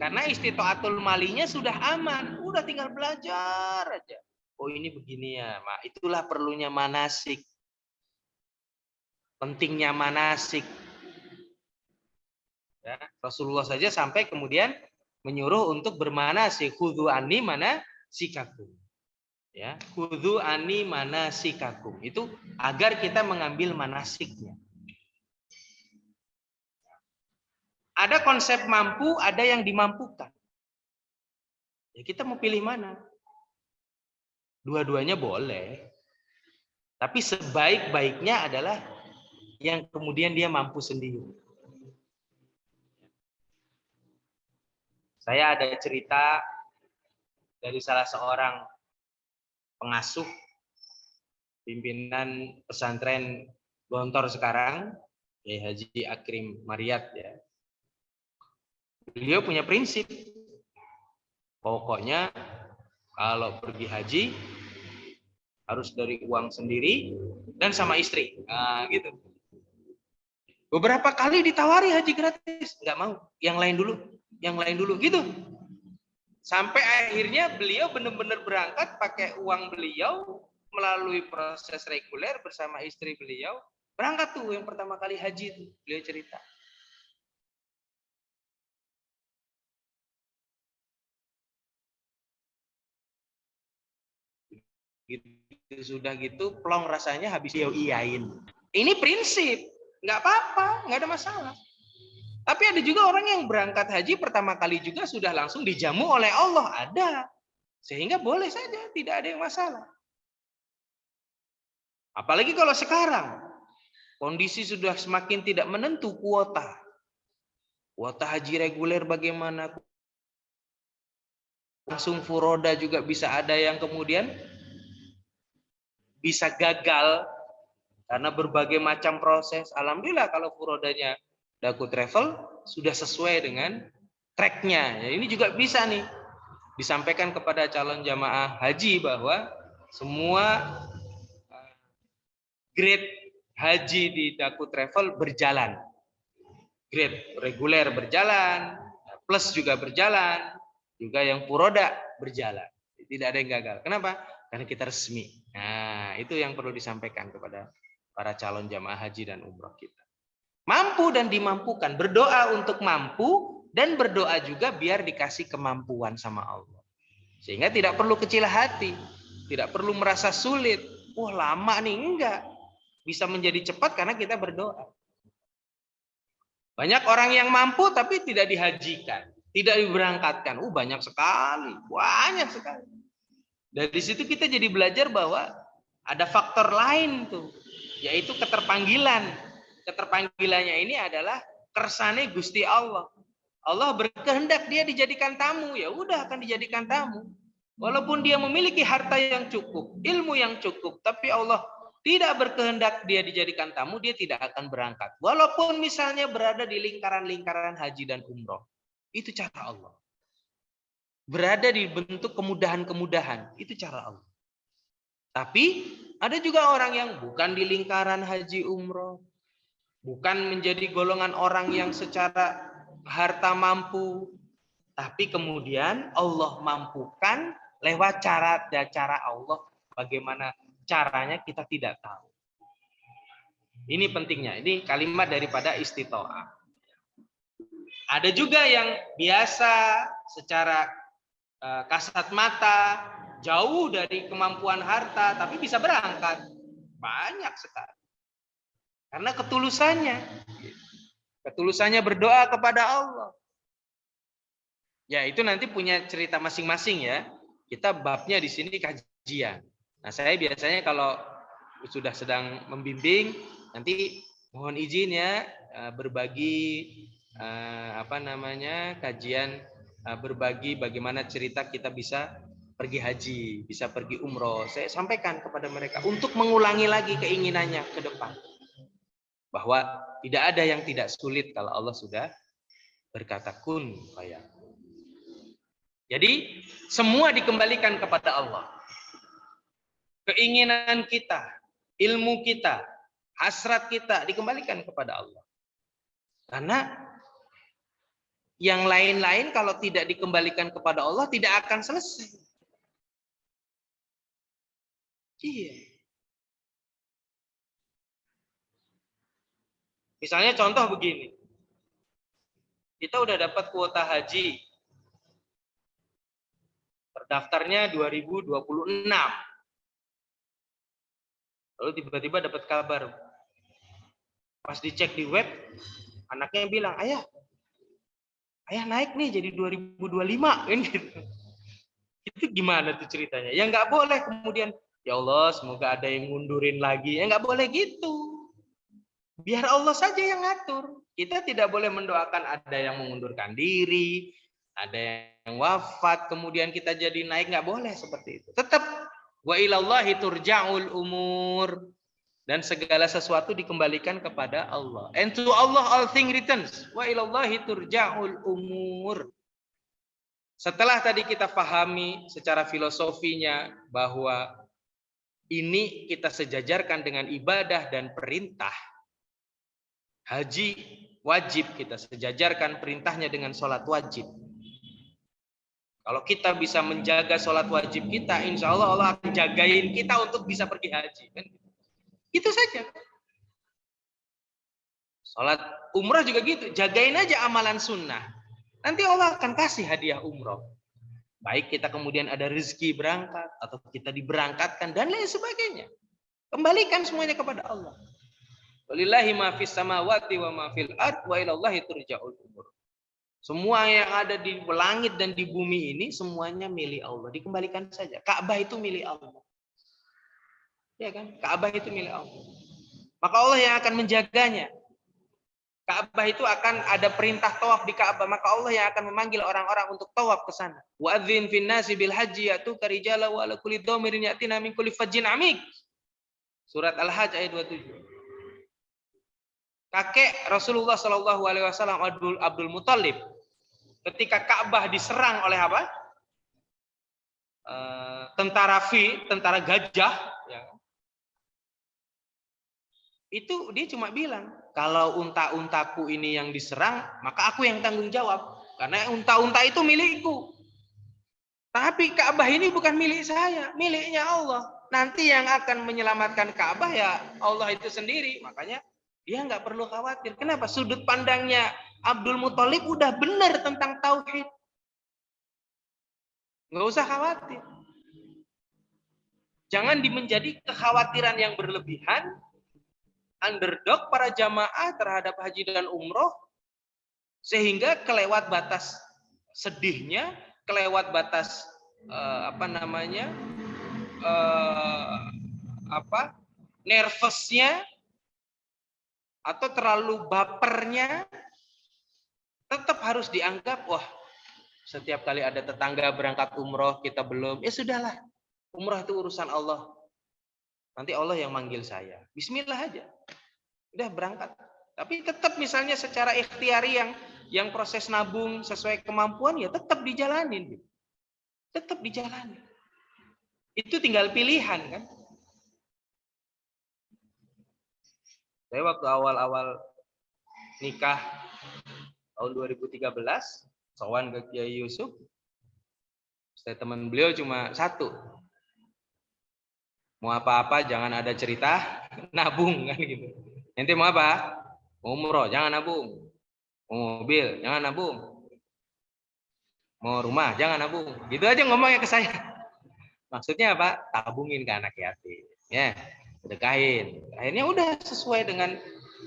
Karena istita'atul malinya sudah aman, udah tinggal belajar aja. Oh ini begini ya, Mak. Itulah perlunya manasik. Pentingnya manasik. Ya, Rasulullah saja sampai kemudian menyuruh untuk bermanasik. Khudhu anni manasikakum. Ya, khudhu anni manasikakum. Itu agar kita mengambil manasiknya. Ada konsep mampu, ada yang dimampukan. Ya, kita mau pilih mana? Dua-duanya boleh. Tapi sebaik-baiknya adalah yang kemudian dia mampu sendiri. Saya ada cerita dari salah seorang pengasuh pimpinan pesantren Gontor sekarang, ya Haji Akrim Mariat ya. Beliau punya prinsip, pokoknya kalau pergi haji harus dari uang sendiri dan sama istri, nah, gitu. Beberapa kali ditawari haji gratis, nggak mau, yang lain dulu, gitu. Sampai akhirnya beliau benar-benar berangkat pakai uang beliau melalui proses reguler bersama istri beliau. Berangkat tuh yang pertama kali haji tuh, beliau cerita. Gitu, sudah gitu plong rasanya habis dia iyain. Ini prinsip, nggak apa-apa, nggak ada masalah. Tapi ada juga orang yang berangkat haji pertama kali juga sudah langsung dijamu oleh Allah, ada. Sehingga boleh saja, tidak ada yang masalah. Apalagi kalau sekarang kondisi sudah semakin tidak menentu kuota. Kuota haji reguler bagaimana? Langsung furoda juga bisa ada yang kemudian bisa gagal karena berbagai macam proses. Alhamdulillah kalau furodanya Daku Travel sudah sesuai dengan tracknya. Ya, ini juga bisa nih disampaikan kepada calon jamaah haji bahwa semua grade haji di Daku Travel berjalan. Grade reguler berjalan, plus juga berjalan, juga yang furoda berjalan. Tidak ada yang gagal. Kenapa? Karena kita resmi. Nah, itu yang perlu disampaikan kepada para calon jamaah haji dan umroh kita. Mampu dan dimampukan. Berdoa untuk mampu dan berdoa juga biar dikasih kemampuan sama Allah. Sehingga tidak perlu kecil hati. Tidak perlu merasa sulit. Wah lama nih. Enggak. Bisa menjadi cepat karena kita berdoa. Banyak orang yang mampu tapi tidak dihajikan, tidak diberangkatkan. Banyak sekali, banyak sekali. Dari situ kita jadi belajar bahwa ada faktor lain tuh, yaitu keterpanggilan. Keterpanggilannya ini adalah kersane Gusti Allah. Allah berkehendak dia dijadikan tamu, ya udah akan dijadikan tamu. Walaupun dia memiliki harta yang cukup, ilmu yang cukup, tapi Allah tidak berkehendak dia dijadikan tamu, dia tidak akan berangkat. Walaupun misalnya berada di lingkaran-lingkaran haji dan umroh. Itu cara Allah. Berada di bentuk kemudahan-kemudahan. Itu cara Allah. Tapi ada juga orang yang bukan di lingkaran haji umroh. Bukan menjadi golongan orang yang secara harta mampu. Tapi kemudian Allah mampukan lewat cara Allah. Bagaimana caranya kita tidak tahu. Ini pentingnya. Ini kalimat daripada istito'ah. Ada juga yang biasa secara kasat mata, jauh dari kemampuan harta, tapi bisa berangkat. Banyak sekali. Karena ketulusannya. Ketulusannya berdoa kepada Allah. Ya, itu nanti punya cerita masing-masing ya. Kita babnya di sini kajian. Nah, saya biasanya kalau sudah sedang membimbing, nanti mohon izin ya berbagi kajian, berbagi bagaimana cerita kita bisa pergi haji, bisa pergi umroh. Saya sampaikan kepada mereka untuk mengulangi lagi keinginannya ke depan. Bahwa tidak ada yang tidak sulit kalau Allah sudah berkata kun fayakun. Jadi semua dikembalikan kepada Allah. Keinginan kita, ilmu kita, hasrat kita dikembalikan kepada Allah. Karena yang lain-lain kalau tidak dikembalikan kepada Allah tidak akan selesai. Iya. Misalnya contoh begini. Kita udah dapat kuota haji. Terdaftarnya 2026. Lalu tiba-tiba dapat kabar. Pas dicek di web, anaknya bilang, ayah naik nih jadi 2025. Gitu. Itu gimana tuh ceritanya? Ya nggak boleh kemudian, ya Allah semoga ada yang ngundurin lagi. Ya nggak boleh gitu. Biar Allah saja yang ngatur. Kita tidak boleh mendoakan ada yang mengundurkan diri, ada yang wafat, kemudian kita jadi naik. Nggak boleh seperti itu. Tetap wa ilallahi turja'ul umur. Dan segala sesuatu dikembalikan kepada Allah. And to Allah all things returns. Wa ilallahi turja'ul umur. Setelah tadi kita pahami secara filosofinya bahwa ini kita sejajarkan dengan ibadah dan perintah. Haji wajib kita sejajarkan perintahnya dengan sholat wajib. Kalau kita bisa menjaga sholat wajib kita, insya Allah Allah akan jagain kita untuk bisa pergi haji. Itu saja. Sholat umrah juga gitu. Jagain aja amalan sunnah. Nanti Allah akan kasih hadiah umroh. Baik kita kemudian ada rezeki berangkat, atau kita diberangkatkan, dan lain sebagainya. Kembalikan semuanya kepada Allah. Walillahi ma fis samawati wa ma fil ard wa ilallahi turja'ul umur. Semua yang ada di langit dan di bumi ini semuanya milik Allah. Dikembalikan saja. Ka'bah itu milik Allah. Ya kan? Ka'bah itu milik Allah. Maka Allah yang akan menjaganya. Ka'bah itu akan ada perintah tawaf di Ka'bah, maka Allah yang akan memanggil orang-orang untuk tawaf ke sana. Wa'adzin fin nasi bil haji ya'tuka rijala wa ala kulli dhamirin ya'tina min kulli fajjin amik. Surat Al-Hajj ayat 27. Kakek Rasulullah Shallallahu Alaihi Wasallam Abdul Muthalib, ketika Ka'bah diserang oleh apa? Tentara gajah, ya. Itu dia cuma bilang, kalau unta-untaku ini yang diserang, maka aku yang tanggung jawab, karena unta-unta itu milikku. Tapi Ka'bah ini bukan milik saya, miliknya Allah. Nanti yang akan menyelamatkan Ka'bah ya Allah itu sendiri, makanya dia nggak perlu khawatir. Kenapa? Sudut pandangnya Abdul Muthalib udah benar tentang tauhid. Nggak usah khawatir. Jangan menjadi kekhawatiran yang berlebihan. Underdog para jamaah terhadap haji dan umroh Sehingga kelewat batas sedihnya, kelewat batas nervousnya, atau terlalu bapernya, tetap harus dianggap, wah, setiap kali ada tetangga berangkat umroh kita belum, ya sudahlah, umroh itu urusan Allah, nanti Allah yang manggil saya, bismillah aja, udah berangkat. Tapi tetap misalnya secara ikhtiari yang proses nabung sesuai kemampuan, ya tetap dijalanin, tetap dijalanin. Itu tinggal pilihan kan. Saya waktu awal-awal nikah tahun 2013, sowan ke Kiai Yusuf, statement beliau cuma satu, mau apa-apa jangan ada cerita nabung kan gitu. Nanti mau apa? Mau umroh jangan nabung, mau mobil jangan nabung, mau rumah jangan nabung. Gitu aja ngomongnya ke saya. Maksudnya apa? Tabungin ke anak yatim, ya, sedekahin. Akhirnya udah sesuai dengan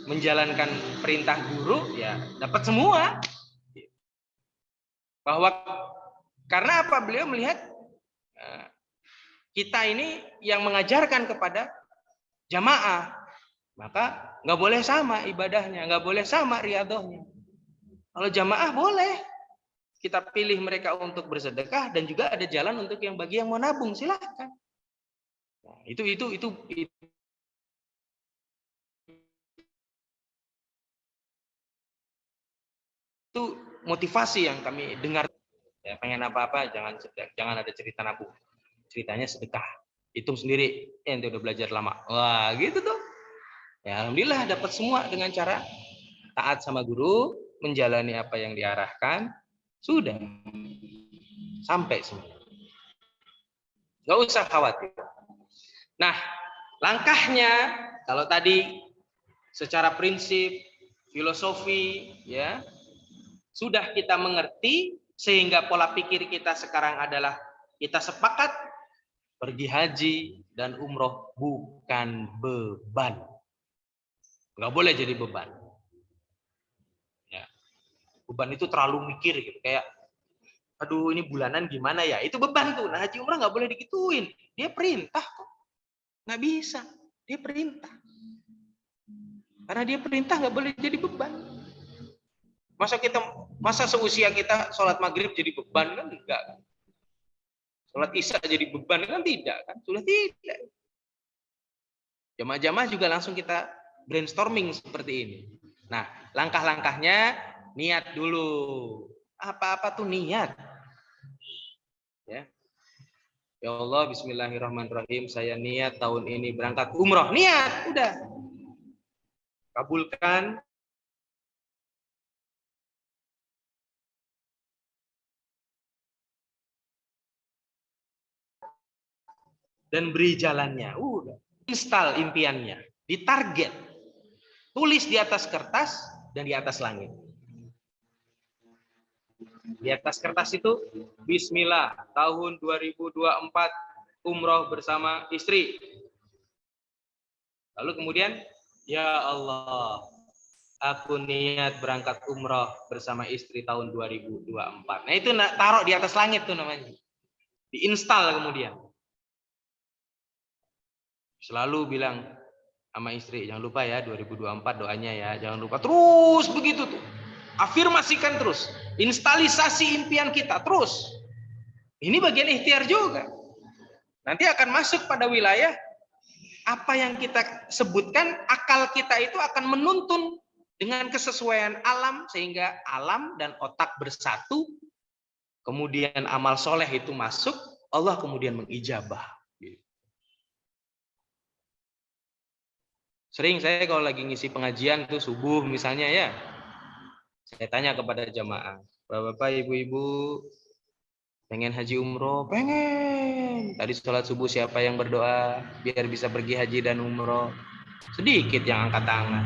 menjalankan perintah guru, ya dapat semua. Bahwa karena apa? Beliau melihat kita ini yang mengajarkan kepada jamaah, maka nggak boleh sama ibadahnya, nggak boleh sama riadohnya. Kalau jamaah boleh, kita pilih mereka untuk bersedekah dan juga ada jalan untuk yang bagi yang mau nabung, silahkan. Nah, itu motivasi yang kami dengar. Ya, pengen apa-apa jangan ada cerita nabung, ceritanya sedekah, hitung sendiri, ente udah belajar lama, wah gitu tuh. Ya alhamdulillah dapat semua dengan cara taat sama guru, menjalani apa yang diarahkan, sudah sampai semua, nggak usah khawatir. Nah, langkahnya kalau tadi secara prinsip, filosofi, ya sudah kita mengerti, sehingga pola pikir kita sekarang adalah kita sepakat pergi haji dan umroh bukan beban, nggak boleh jadi beban. Ya. Beban itu terlalu mikir gitu, kayak aduh ini bulanan gimana ya, itu beban tuh. Nah haji umroh nggak boleh digituin, dia perintah kok, nggak bisa, dia perintah. Karena dia perintah nggak boleh jadi beban. Masa seusia kita sholat maghrib jadi beban kan enggak? Sholat isya jadi beban kan tidak kan? Sudah tidak. Jamaah-jamaah juga langsung kita brainstorming seperti ini. Nah, langkah-langkahnya niat dulu. Apa-apa tuh niat. Ya. Ya Allah, bismillahirrahmanirrahim. Saya niat tahun ini berangkat umroh. Niat, udah. Kabulkan. Dan beri jalannya. Udah. Install impiannya. Ditarget. Tulis di atas kertas dan di atas langit. Di atas kertas itu, bismillah, tahun 2024 umroh bersama istri. Lalu kemudian, ya Allah, aku niat berangkat umroh bersama istri tahun 2024. Nah itu taruh di atas langit tuh namanya. Diinstal kemudian. Selalu bilang sama istri, jangan lupa ya 2024 doanya ya, jangan lupa. Terus begitu tuh. Afirmasikan terus. Instalisasi impian kita terus. Ini bagian ikhtiar juga. Nanti akan masuk pada wilayah apa yang kita sebutkan, akal kita itu akan menuntun dengan kesesuaian alam, sehingga alam dan otak bersatu, kemudian amal soleh itu masuk, Allah kemudian mengijabah. Sering saya kalau lagi ngisi pengajian tuh subuh misalnya ya, saya tanya kepada jamaah, bapak-bapak, ibu-ibu, pengen haji umroh? Pengen. Tadi sholat subuh siapa yang berdoa biar bisa pergi haji dan umroh? Sedikit yang angkat tangan.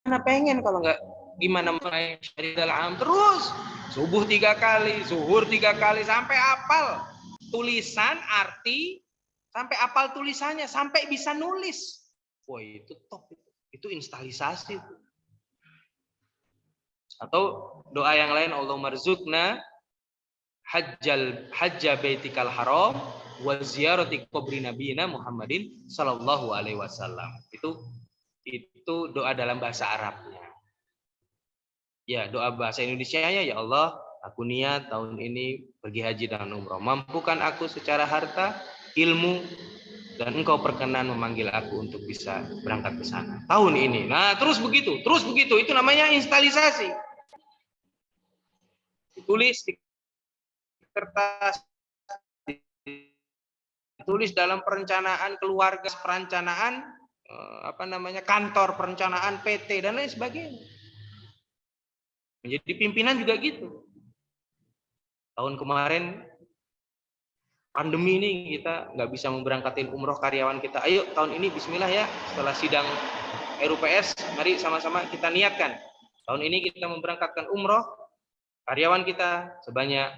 Mana pengen kalau nggak gimana mulai syahidal am terus subuh 3 kali, zuhur 3 kali sampai hafal tulisan arti, sampai hafal tulisannya, sampai bisa nulis. Wah, itu top, itu instalisasi. Atau doa yang lain, Allahumma rzuqna hajja baitikal haram wa ziyarati qabri nabiyina Muhammadin sallallahu alaihi wasallam. Itu doa dalam bahasa Arabnya. Ya, doa bahasa Indonesianya, ya Allah, aku niat tahun ini pergi haji dan umroh. Mampukan aku secara harta, ilmu, dan engkau perkenan memanggil aku untuk bisa berangkat ke sana tahun ini. Nah, terus begitu. Itu namanya instalisasi. Ditulis di kertas, ditulis dalam perencanaan keluarga, perencanaan kantor, perencanaan PT dan lain sebagainya. Menjadi pimpinan juga gitu. Tahun kemarin pandemi ini kita nggak bisa memberangkatin umroh karyawan kita. Ayo tahun ini bismillah ya, setelah sidang RUPS, mari sama-sama kita niatkan. Tahun ini kita memberangkatkan umroh karyawan kita sebanyak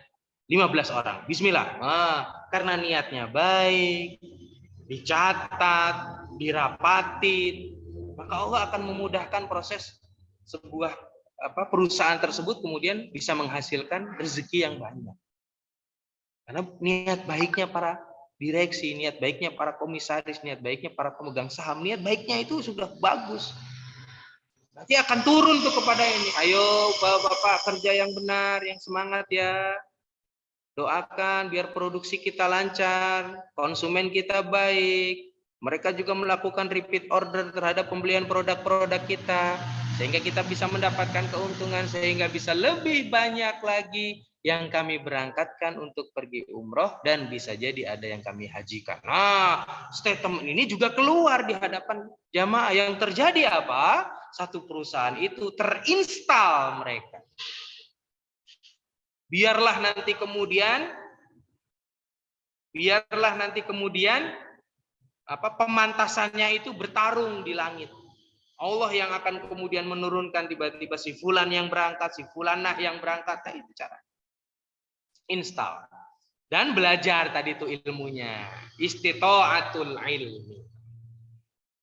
15 orang. Bismillah. Karena niatnya baik, dicatat, dirapatin, maka Allah akan memudahkan proses sebuah perusahaan tersebut kemudian bisa menghasilkan rezeki yang banyak. Karena niat baiknya para direksi, niat baiknya para komisaris, niat baiknya para pemegang saham, niat baiknya itu sudah bagus. Nanti akan turun tuh kepada ini. Ayo bapak-bapak kerja yang benar, yang semangat ya. Doakan biar produksi kita lancar, konsumen kita baik. Mereka juga melakukan repeat order terhadap pembelian produk-produk kita, sehingga kita bisa mendapatkan keuntungan, sehingga bisa lebih banyak lagi yang kami berangkatkan untuk pergi umroh, dan bisa jadi ada yang kami hajikan. Nah, statement ini juga keluar di hadapan jamaah. Yang terjadi apa? Satu perusahaan itu terinstal mereka. Biarlah nanti kemudian pemantasannya itu bertarung di langit. Allah yang akan kemudian menurunkan tiba-tiba si fulan yang berangkat, si fulanah yang berangkat. Nah, itu cara install dan belajar tadi itu ilmunya, istita'atul ilmi,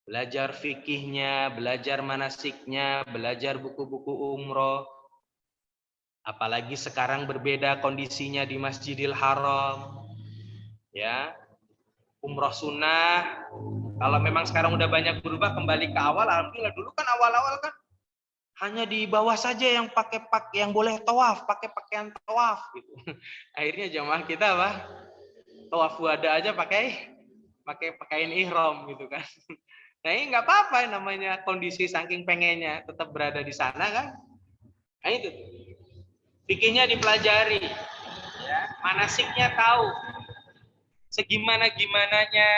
belajar fikihnya, belajar manasiknya, belajar buku-buku umroh. Apalagi sekarang berbeda kondisinya di Masjidil Haram, ya, umroh sunnah. Kalau memang sekarang udah banyak berubah, kembali ke awal, alhamdulillah. Dulu kan awal-awal kan hanya di bawah saja yang yang boleh tawaf, pakai pakaian tawaf gitu. Akhirnya jamaah kita tawaf wada aja pakai pakaian ihram gitu kan. Nah, ini nggak apa-apa, namanya kondisi saking pengennya tetap berada di sana kan. Nah, itu fikihnya dipelajari, ya, manasiknya tahu, segimana-gimananya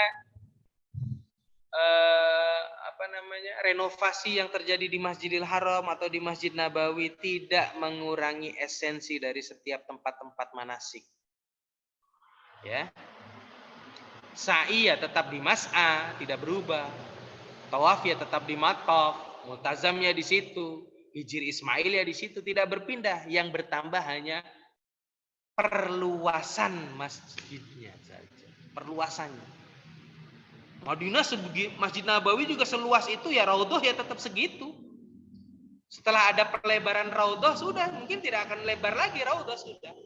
renovasi yang terjadi di Masjidil Haram atau di Masjid Nabawi tidak mengurangi esensi dari setiap tempat-tempat manasik. Ya. Sa'i ya tetap di mas'a, tidak berubah. Tawaf ya tetap di mataf, multazamnya di situ, hijri Ismail ya di situ, tidak berpindah. Yang bertambah hanya perluasan masjidnya saja, perluasannya. Madinah Masjid Nabawi juga seluas itu, ya Raudhah ya tetap segitu. Setelah ada perlebaran Raudhah sudah, mungkin tidak akan lebar lagi Raudhah sudah.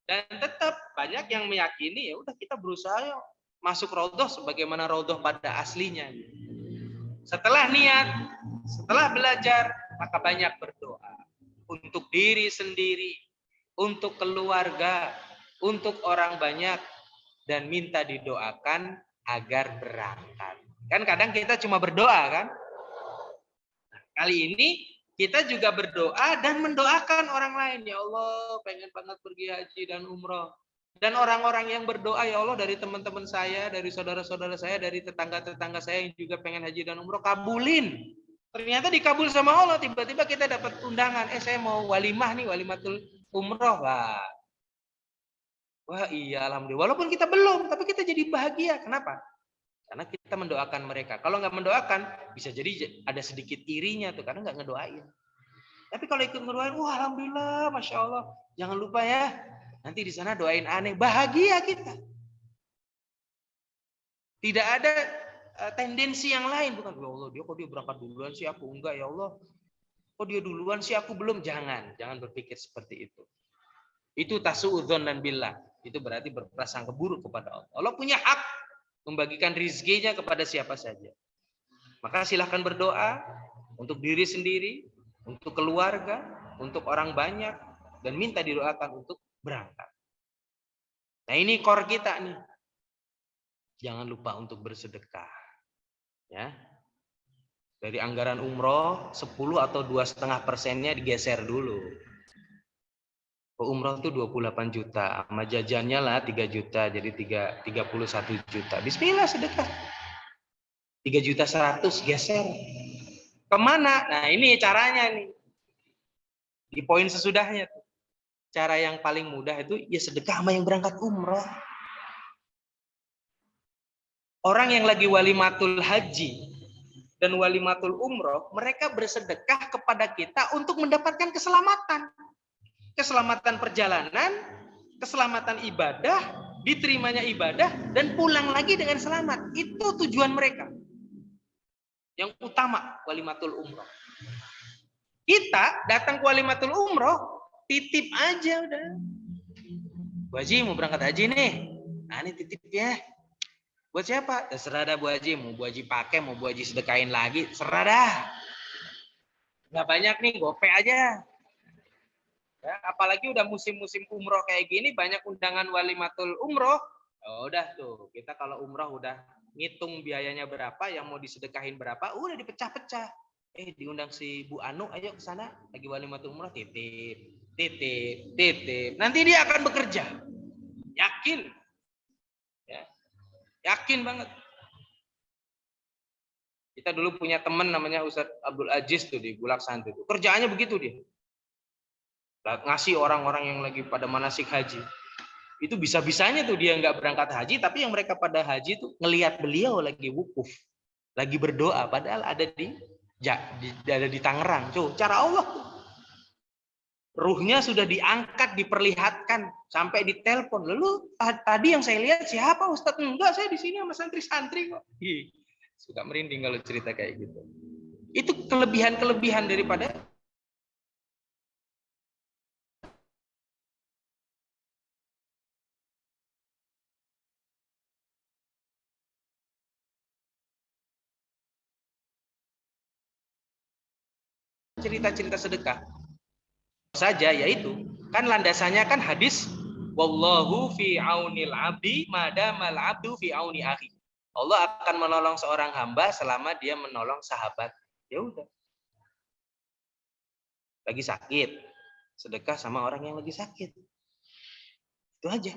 Dan tetap banyak yang meyakini ya udah kita berusaha masuk Raudhah sebagaimana Raudhah pada aslinya. Setelah niat, setelah belajar, maka banyak berdoa untuk diri sendiri, untuk keluarga, untuk orang banyak, dan minta didoakan agar berangkat. Kan kadang kita cuma berdoa kan? Nah, kali ini kita juga berdoa dan mendoakan orang lain. Ya Allah, pengen banget pergi haji dan umroh. Dan orang-orang yang berdoa, ya Allah, dari teman-teman saya, dari saudara-saudara saya, dari tetangga-tetangga saya yang juga pengen haji dan umroh, kabulin. Ternyata dikabul sama Allah. Tiba-tiba kita dapat undangan. Saya mau walimah nih, walimatul umroh. Wah iya, alhamdulillah. Walaupun kita belum, tapi kita jadi bahagia. Kenapa? Karena kita mendoakan mereka. Kalau nggak mendoakan, bisa jadi ada sedikit irinya tuh, karena nggak ngedoain. Tapi kalau ikut ngedoain, wah alhamdulillah, masya Allah. Jangan lupa ya, nanti di sana doain aneh, bahagia kita. Tidak ada tendensi yang lain, bukan ya Allah, kok dia berangkat duluan sih, aku enggak ya Allah. Kok dia duluan sih, aku belum. Jangan berpikir seperti itu. Itu tasu'udzon billah. Itu berarti berprasangka buruk kepada Allah. Allah punya hak membagikan rizkinya kepada siapa saja. Maka silahkan berdoa untuk diri sendiri, untuk keluarga, untuk orang banyak, dan minta didoakan untuk berangkat. Nah ini core kita nih. Jangan lupa untuk bersedekah. Ya. Dari anggaran umroh 10 atau 2,5%-nya digeser dulu. Umroh itu 28 juta, sama jajannya lah 3 juta, jadi 31 juta. Bismillah sedekah. 3.100.000 geser. Kemana? Nah ini caranya nih. Di poin sesudahnya. Cara yang paling mudah itu ya sedekah sama yang berangkat umroh. Orang yang lagi walimatul haji dan walimatul umroh, mereka bersedekah kepada kita untuk mendapatkan keselamatan. Keselamatan perjalanan, keselamatan ibadah, diterimanya ibadah, dan pulang lagi dengan selamat. Itu tujuan mereka. Yang utama walimatul umroh. Kita datang ke walimatul umroh, titip aja udah. Bu Haji mau berangkat haji nih. Nah ini titip ya. Buat siapa? Terserah dah Bu Haji. Mau Bu Haji pakai, mau Bu Haji sedekahin lagi. Serah dah. Nggak banyak nih, gope aja. Ya, apalagi udah musim-musim umroh kayak gini, banyak undangan walimatul umroh. Oh, udah tuh, kita kalau umroh udah ngitung biayanya berapa, yang mau disedekahin berapa, udah dipecah-pecah. Diundang si Bu Anu, ayo ke sana, lagi walimatul umroh, titip. Nanti dia akan bekerja. Yakin. Ya. Yakin banget. Kita dulu punya teman namanya Ustadz Abdul Aziz tuh di Bulak Santri. Kerjaannya begitu dia. Ngasih orang-orang yang lagi pada manasik haji. Itu bisa-bisanya tuh dia nggak berangkat haji, tapi yang mereka pada haji tuh ngelihat beliau lagi wukuf, lagi berdoa, padahal ada di Tangerang. Tuh, cara Allah tuh. Ruhnya sudah diangkat, diperlihatkan, sampai ditelepon. Lalu tadi yang saya lihat siapa Ustadz? Enggak, saya di sini sama santri-santri kok. Suka merinding kalau cerita kayak gitu. Itu kelebihan-kelebihan daripada cerita-cerita sedekah saja, yaitu kan landasannya kan hadis wallahu fi aunil abdi madamal abdu fi auni akhi. Allah akan menolong seorang hamba selama dia menolong sahabat. Ya udah. Lagi sakit, sedekah sama orang yang lagi sakit. Itu aja.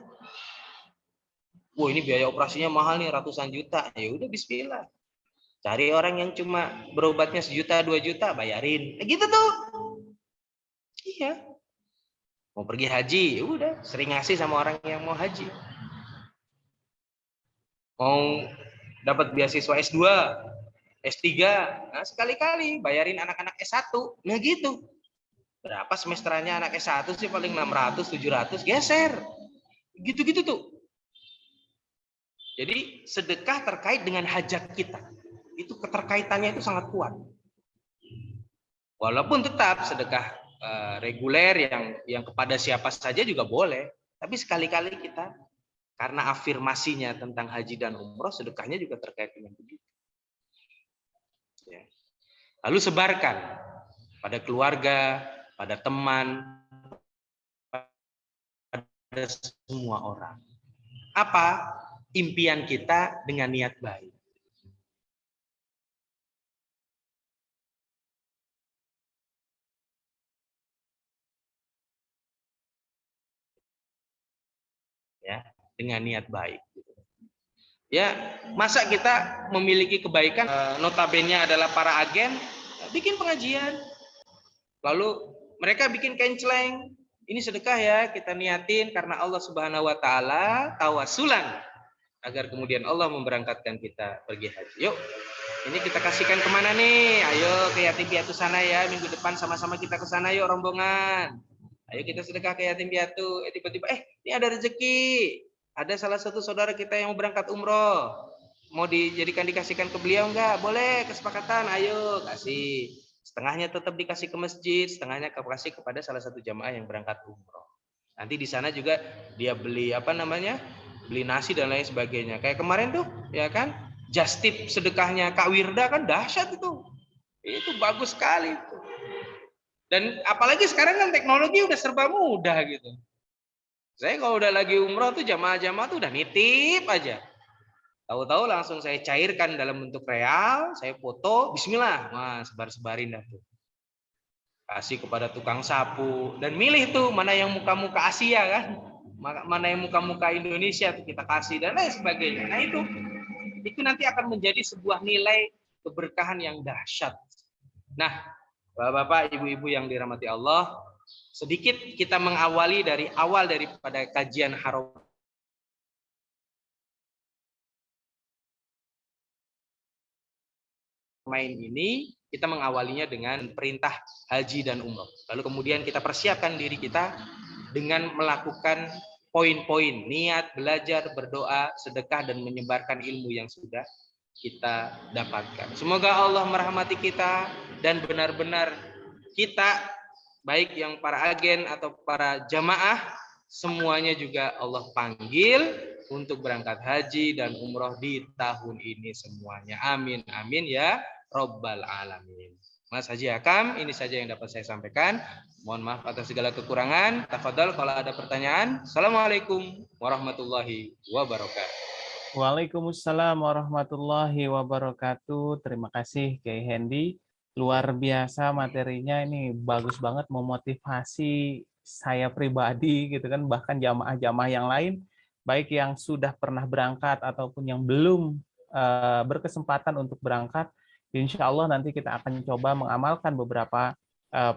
Wah, ini biaya operasinya mahal nih, ratusan juta. Ya udah bismillah. Cari orang yang cuma berobatnya 1 juta, 2 juta, bayarin. Gitu tuh. Iya. Mau pergi haji, ya udah, sering ngasih sama orang yang mau haji. Mau dapat beasiswa S2, S3, nah sekali-kali bayarin anak-anak S1. Nah gitu. Berapa semesterannya anak S1 sih, paling 600, 700, geser. Gitu-gitu tuh. Jadi sedekah terkait dengan hajat kita. Itu keterkaitannya itu sangat kuat. Walaupun tetap sedekah reguler yang kepada siapa saja juga boleh, tapi sekali-kali kita karena afirmasinya tentang haji dan umroh, sedekahnya juga terkait dengan begitu. Ya. Lalu sebarkan pada keluarga, pada teman, pada semua orang. Apa impian kita dengan niat baik? Ya, dengan niat baik. Ya, masa kita memiliki kebaikan, notabene adalah para agen, bikin pengajian, lalu mereka bikin kenceleng, ini sedekah ya, kita niatin karena Allah Subhanahu Wa Taala tawasulan, agar kemudian Allah memberangkatkan kita pergi haji. Yuk, Ini kita kasihkan kemana nih? Ayo ke yatim piatu sana ya. Minggu depan sama-sama kita ke sana yuk rombongan. Ayo kita sedekah ke yatim piatu. Tiba-tiba ini ada rezeki. Ada salah satu saudara kita yang mau berangkat umroh. Mau dikasihkan ke beliau enggak? Boleh, kesepakatan. Ayo kasih. Setengahnya tetap dikasih ke masjid, setengahnya kasih kepada salah satu jamaah yang berangkat umroh. Nanti di sana juga dia beli beli nasi dan lain sebagainya. Kayak kemarin tuh, ya kan? Just tip sedekahnya Kak Wirda kan dahsyat itu. Itu bagus sekali. Dan apalagi sekarang kan teknologi udah serba mudah gitu. Saya kalau udah lagi umroh tuh jamaah-jamaah tuh udah nitip aja. Tahu-tahu langsung saya cairkan dalam bentuk real, saya foto, bismillah, sebar-sebarin dah tuh. Kasih kepada tukang sapu dan milih tuh mana yang muka-muka Asia kan, mana yang muka-muka Indonesia tuh kita kasih dan lain sebagainya. Nah itu nanti akan menjadi sebuah nilai keberkahan yang dahsyat. Nah, Bapak-bapak, Ibu-ibu yang dirahmati Allah, sedikit kita mengawali daripada kajian haram main ini, kita mengawalinya dengan perintah haji dan umroh. Lalu kemudian kita persiapkan diri kita dengan melakukan poin-poin niat, belajar, berdoa, sedekah, dan menyebarkan ilmu yang sudah kita dapatkan. Semoga Allah merahmati kita dan benar-benar kita, baik yang para agen atau para jamaah, semuanya juga Allah panggil untuk berangkat haji dan umroh di tahun ini semuanya. Amin, amin ya Rabbal Alamin. Mas Haji Hakam, ini saja yang dapat saya sampaikan. Mohon maaf atas segala kekurangan. Tafadhol kalau ada pertanyaan. Assalamualaikum warahmatullahi wabarakatuh. Waalaikumsalam warahmatullahi wabarakatuh. Terima kasih Kiai Hendy. Luar biasa materinya, ini bagus banget, memotivasi saya pribadi gitu kan, bahkan jamaah-jamaah yang lain, baik yang sudah pernah berangkat ataupun yang belum berkesempatan untuk berangkat. Insya Allah nanti kita akan coba mengamalkan beberapa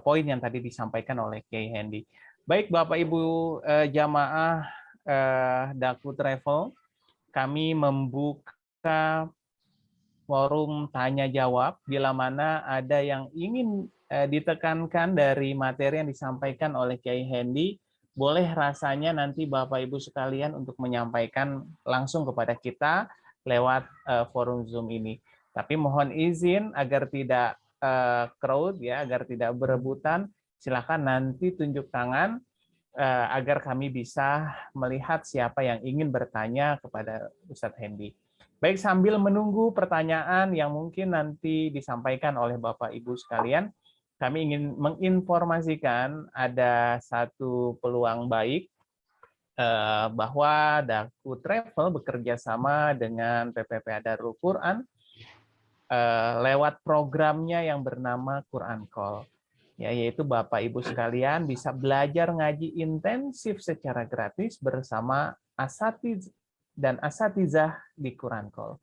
poin yang tadi disampaikan oleh Kiai Hendy. Baik Bapak Ibu jamaah Daku Travel, kami membuka forum tanya jawab bila mana ada yang ingin ditekankan dari materi yang disampaikan oleh Kiai Hendy, boleh rasanya nanti Bapak Ibu sekalian untuk menyampaikan langsung kepada kita lewat forum Zoom ini. Tapi mohon izin agar tidak crowd ya, agar tidak berebutan, silakan nanti tunjuk tangan agar kami bisa melihat siapa yang ingin bertanya kepada Ustadz Hendy. Baik, sambil menunggu pertanyaan yang mungkin nanti disampaikan oleh Bapak Ibu sekalian, kami ingin menginformasikan ada satu peluang baik bahwa Daku Travel bekerja sama dengan PPPA Darul Quran lewat programnya yang bernama Quran Call. Ya, yaitu Bapak Ibu sekalian bisa belajar ngaji intensif secara gratis bersama asatiz dan asatizah di Quran Call.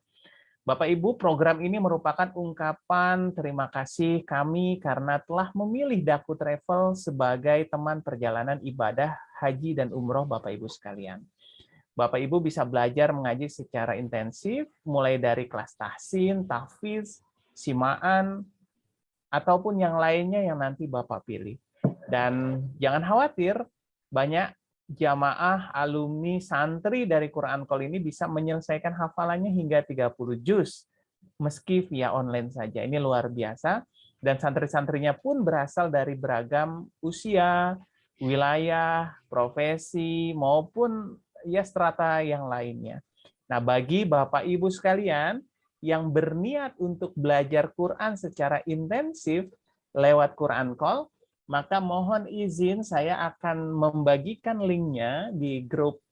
Bapak Ibu, program ini merupakan ungkapan terima kasih kami karena telah memilih Daku Travel sebagai teman perjalanan ibadah haji dan umroh Bapak Ibu sekalian. Bapak Ibu bisa belajar mengaji secara intensif, mulai dari kelas tahsin, tahfiz, simaan, ataupun yang lainnya yang nanti Bapak pilih. Dan jangan khawatir, banyak jamaah, alumni, santri dari Quran Call ini bisa menyelesaikan hafalannya hingga 30 juz, meski via online saja. Ini luar biasa. Dan santri-santrinya pun berasal dari beragam usia, wilayah, profesi, maupun ya strata yang lainnya. Nah, bagi Bapak Ibu sekalian yang berniat untuk belajar Quran secara intensif lewat Quran Call, maka mohon izin saya akan membagikan linknya di grup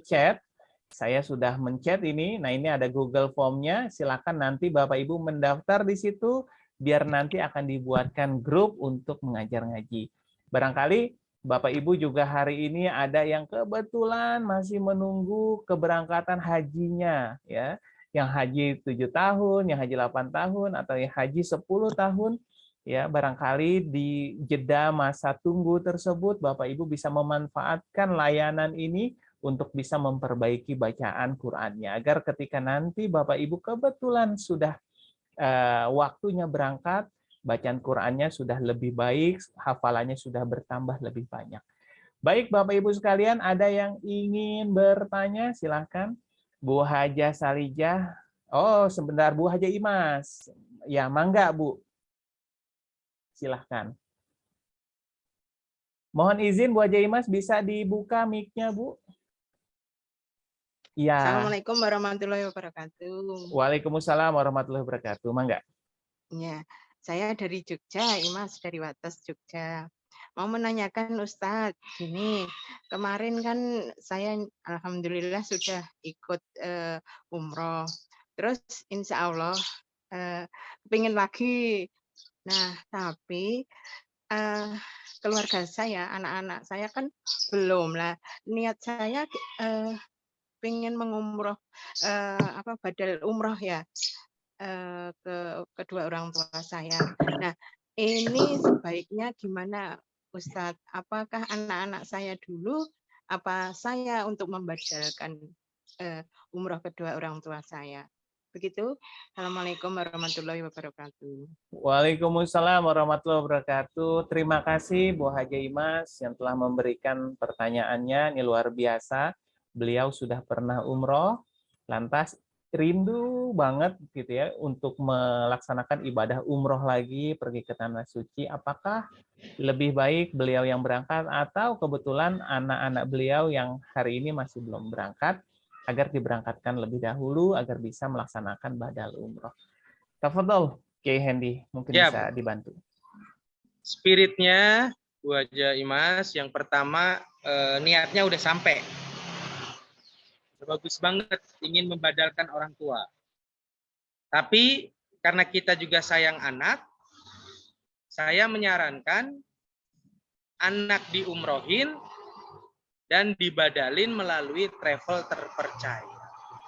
chat. Saya sudah menchat ini. Nah, ini ada Google Form-nya. Silakan nanti Bapak Ibu mendaftar di situ biar nanti akan dibuatkan grup untuk mengajar ngaji. Barangkali Bapak Ibu juga hari ini ada yang kebetulan masih menunggu keberangkatan hajinya, ya, yang haji 7 tahun, yang haji 8 tahun, atau yang haji 10 tahun, ya, barangkali di jeda masa tunggu tersebut Bapak Ibu bisa memanfaatkan layanan ini untuk bisa memperbaiki bacaan Qur'annya, agar ketika nanti Bapak Ibu kebetulan sudah waktunya berangkat, bacaan Qur'annya sudah lebih baik, hafalannya sudah bertambah lebih banyak. Baik Bapak Ibu sekalian, ada yang ingin bertanya? Silahkan. Bu Haja Salijah. Oh, sebentar, Bu Haja Imas. Ya, mangga Bu. Silahkan. Mohon izin Bu Haja Imas, bisa dibuka mic-nya Bu? Ya. Assalamualaikum warahmatullahi wabarakatuh. Waalaikumsalam warahmatullahi wabarakatuh. Mangga. Ya, saya dari Jogja, Imas dari Wates Jogja. Mau menanyakan Ustadz, gini, kemarin kan saya alhamdulillah sudah ikut umroh. Terus insya Allah pengen lagi. Nah, tapi keluarga saya, anak-anak saya kan belum lah. Niat saya pengen mengumroh badal umroh ya ke kedua orang tua saya. Nah, ini sebaiknya gimana Ustadz? Apakah anak-anak saya dulu apa saya untuk membadalkan umroh kedua orang tua saya? Begitu. Assalamualaikum warahmatullahi wabarakatuh. Waalaikumsalam warahmatullahi wabarakatuh. Terima kasih Bu Haja Imas yang telah memberikan pertanyaannya. Ini luar biasa. Beliau sudah pernah umroh, lantas rindu banget gitu ya untuk melaksanakan ibadah umroh lagi, pergi ke tanah suci. Apakah lebih baik beliau yang berangkat atau kebetulan anak-anak beliau yang hari ini masih belum berangkat, agar diberangkatkan lebih dahulu agar bisa melaksanakan badal umroh. Tafadhol, Kiai Hendy, mungkin Ya, bisa dibantu. Spiritnya Bu Haja Imas, yang pertama niatnya udah sampai. Bagus banget ingin membadalkan orang tua. Tapi karena kita juga sayang anak, saya menyarankan anak diumrohin dan dibadalin melalui travel terpercaya.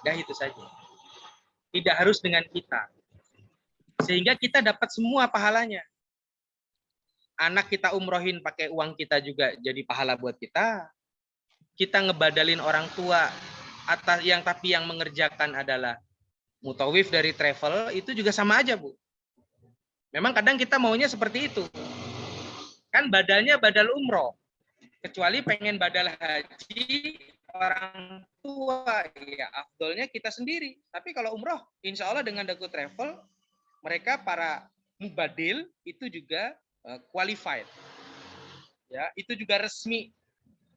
Dah itu saja. Tidak harus dengan kita. Sehingga kita dapat semua pahalanya. Anak kita umrohin pakai uang kita juga jadi pahala buat kita. Kita ngebadalin orang tua tapi yang mengerjakan adalah mutawif dari travel, itu juga sama aja Bu. Memang kadang kita maunya seperti itu. Kan badalnya badal umroh. Kecuali pengen badal haji orang tua, ya afdolnya kita sendiri. Tapi kalau umroh, insya Allah dengan Daku Travel, mereka para mubadil itu juga qualified. Ya, itu juga resmi,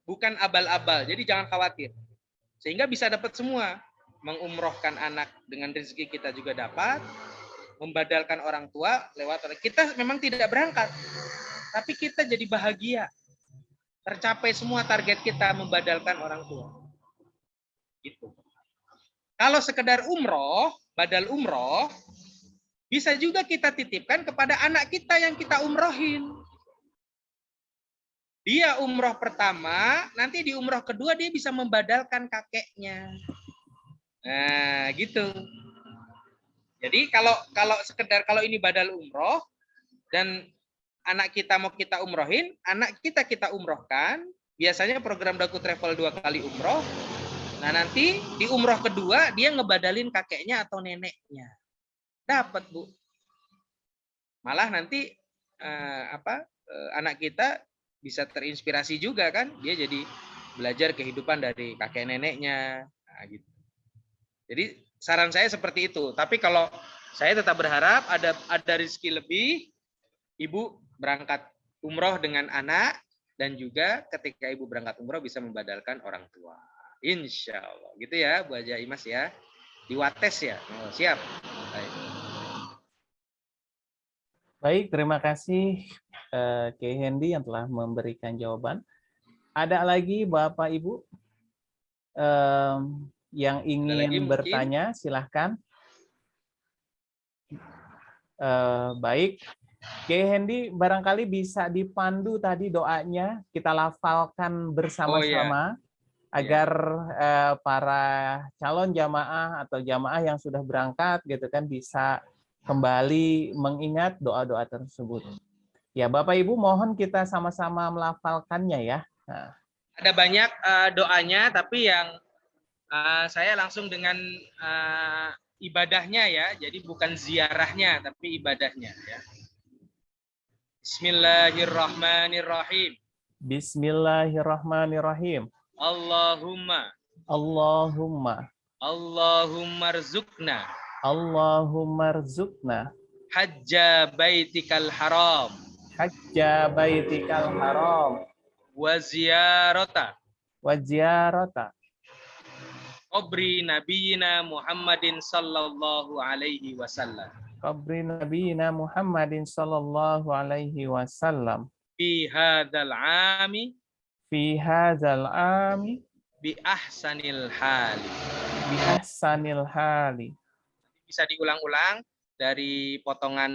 bukan abal-abal. Jadi jangan khawatir. Sehingga bisa dapat semua. Mengumrohkan anak dengan rezeki kita juga dapat. Membadalkan orang tua lewat kita memang tidak berangkat. Tapi kita jadi bahagia. Tercapai semua target kita membadalkan orang tua. Gitu. Kalau sekedar umroh, badal umroh, bisa juga kita titipkan kepada anak kita yang kita umrohin. Dia umroh pertama, nanti di umroh kedua dia bisa membadalkan kakeknya. Nah, gitu. Jadi kalau ini badal umroh dan anak kita mau kita umrohin, anak kita umrohkan. Biasanya program Daku Travel 2 kali umroh. Nah, nanti di umroh kedua dia ngebadalin kakeknya atau neneknya. Dapat, Bu. Malah nanti anak kita bisa terinspirasi juga kan, dia jadi belajar kehidupan dari kakek neneknya. Nah, gitu. Jadi saran saya seperti itu. Tapi kalau saya tetap berharap ada rezeki lebih, ibu berangkat umroh dengan anak, dan juga ketika ibu berangkat umroh bisa membadalkan orang tua. Insya Allah. Gitu ya Bu Haja Imas ya. Di Wates ya. Oh, siap. Baik, terima kasih Kiai Hendy yang telah memberikan jawaban. Ada lagi Bapak Ibu yang ingin bertanya, silahkan. Baik, Kiai Hendy barangkali bisa dipandu tadi doanya, kita lafalkan bersama-sama agar para calon jamaah atau jamaah yang sudah berangkat gitu kan bisa kembali mengingat doa-doa tersebut. Ya, Bapak Ibu mohon kita sama-sama melafalkannya ya. Nah. Ada banyak doanya, tapi yang saya langsung dengan ibadahnya ya. Jadi bukan ziarahnya, tapi ibadahnya ya. Bismillahirrahmanirrahim. Bismillahirrahmanirrahim. Allahumma. Allahumma. Allahumma rzuqna. Allahumma rzuqna. Hajja baitikal haram. Hajja baitikal haram. Wa ziyarata. Wa ziyarata. Qabri nabiyina Muhammadin sallallahu alaihi wasallam. Qabri nabiyina Muhammadin sallallahu alaihi wasallam. Fi hadzal ami. Fi hadzal ami. Bi ahsanil hali. Bi ahsanil hali. Bisa diulang-ulang dari potongan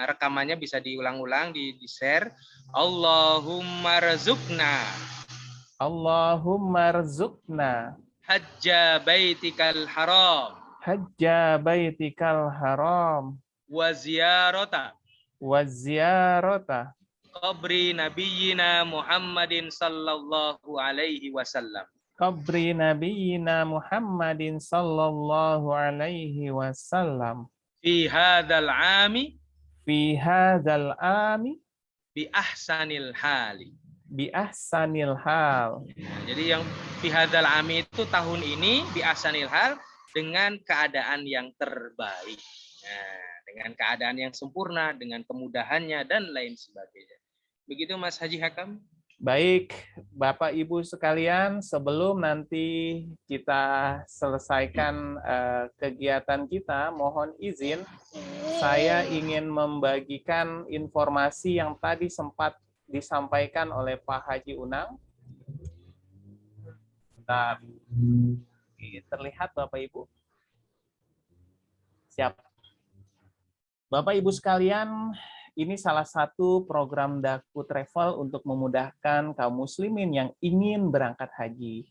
rekamannya, bisa diulang-ulang, di-share. Allahumma rzuqna. Allahumma rzuqna. Hajja baitikal haram. Hajja baitikal haram. Wa ziyarata. Wa ziyarata. Qabri nabiyyina Muhammadin sallallahu alaihi wasallam. Qabri nabiyina Muhammadin sallallahu alaihi wasallam. Fi hadzal ami. Fi hadzal ami. Bi ahsanil hali. Bi ahsanil hal. Jadi yang fi hadzal ami itu tahun ini, bi ahsanil hal, dengan keadaan yang terbaik. Nah, dengan keadaan yang sempurna, dengan kemudahannya dan lain sebagainya. Begitu Mas Haji Hakam. Baik, Bapak Ibu sekalian, sebelum nanti kita selesaikan kegiatan kita, mohon izin saya ingin membagikan informasi yang tadi sempat disampaikan oleh Pak Haji Unang. Bentar. Terlihat Bapak Ibu? Siap. Bapak Ibu sekalian, ini salah satu program Daku Travel untuk memudahkan kaum muslimin yang ingin berangkat haji.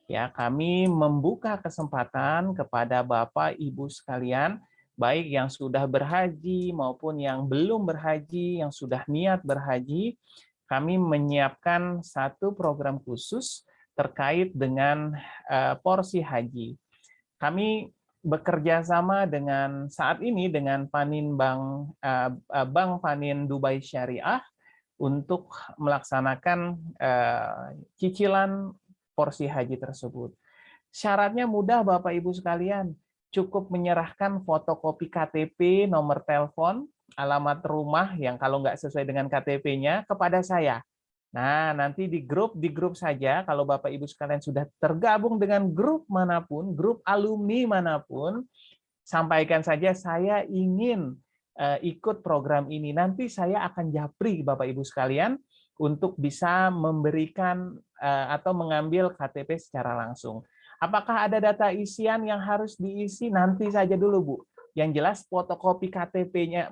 Ya, kami membuka kesempatan kepada Bapak Ibu sekalian, baik yang sudah berhaji maupun yang belum berhaji, yang sudah niat berhaji, kami menyiapkan satu program khusus terkait dengan porsi haji. Kami bekerja sama dengan saat ini dengan Bank Panin Dubai Syariah untuk melaksanakan cicilan porsi haji tersebut. Syaratnya mudah Bapak Ibu sekalian, cukup menyerahkan fotokopi KTP, nomor telepon, alamat rumah yang kalau nggak sesuai dengan KTP-nya kepada saya. Nah, nanti di grup saja, kalau Bapak Ibu sekalian sudah tergabung dengan grup manapun, grup alumni manapun, sampaikan saja saya ingin ikut program ini. Nanti saya akan japri Bapak Ibu sekalian untuk bisa memberikan atau mengambil KTP secara langsung. Apakah ada data isian yang harus diisi? Nanti saja dulu, Bu. Yang jelas fotokopi KTP-nya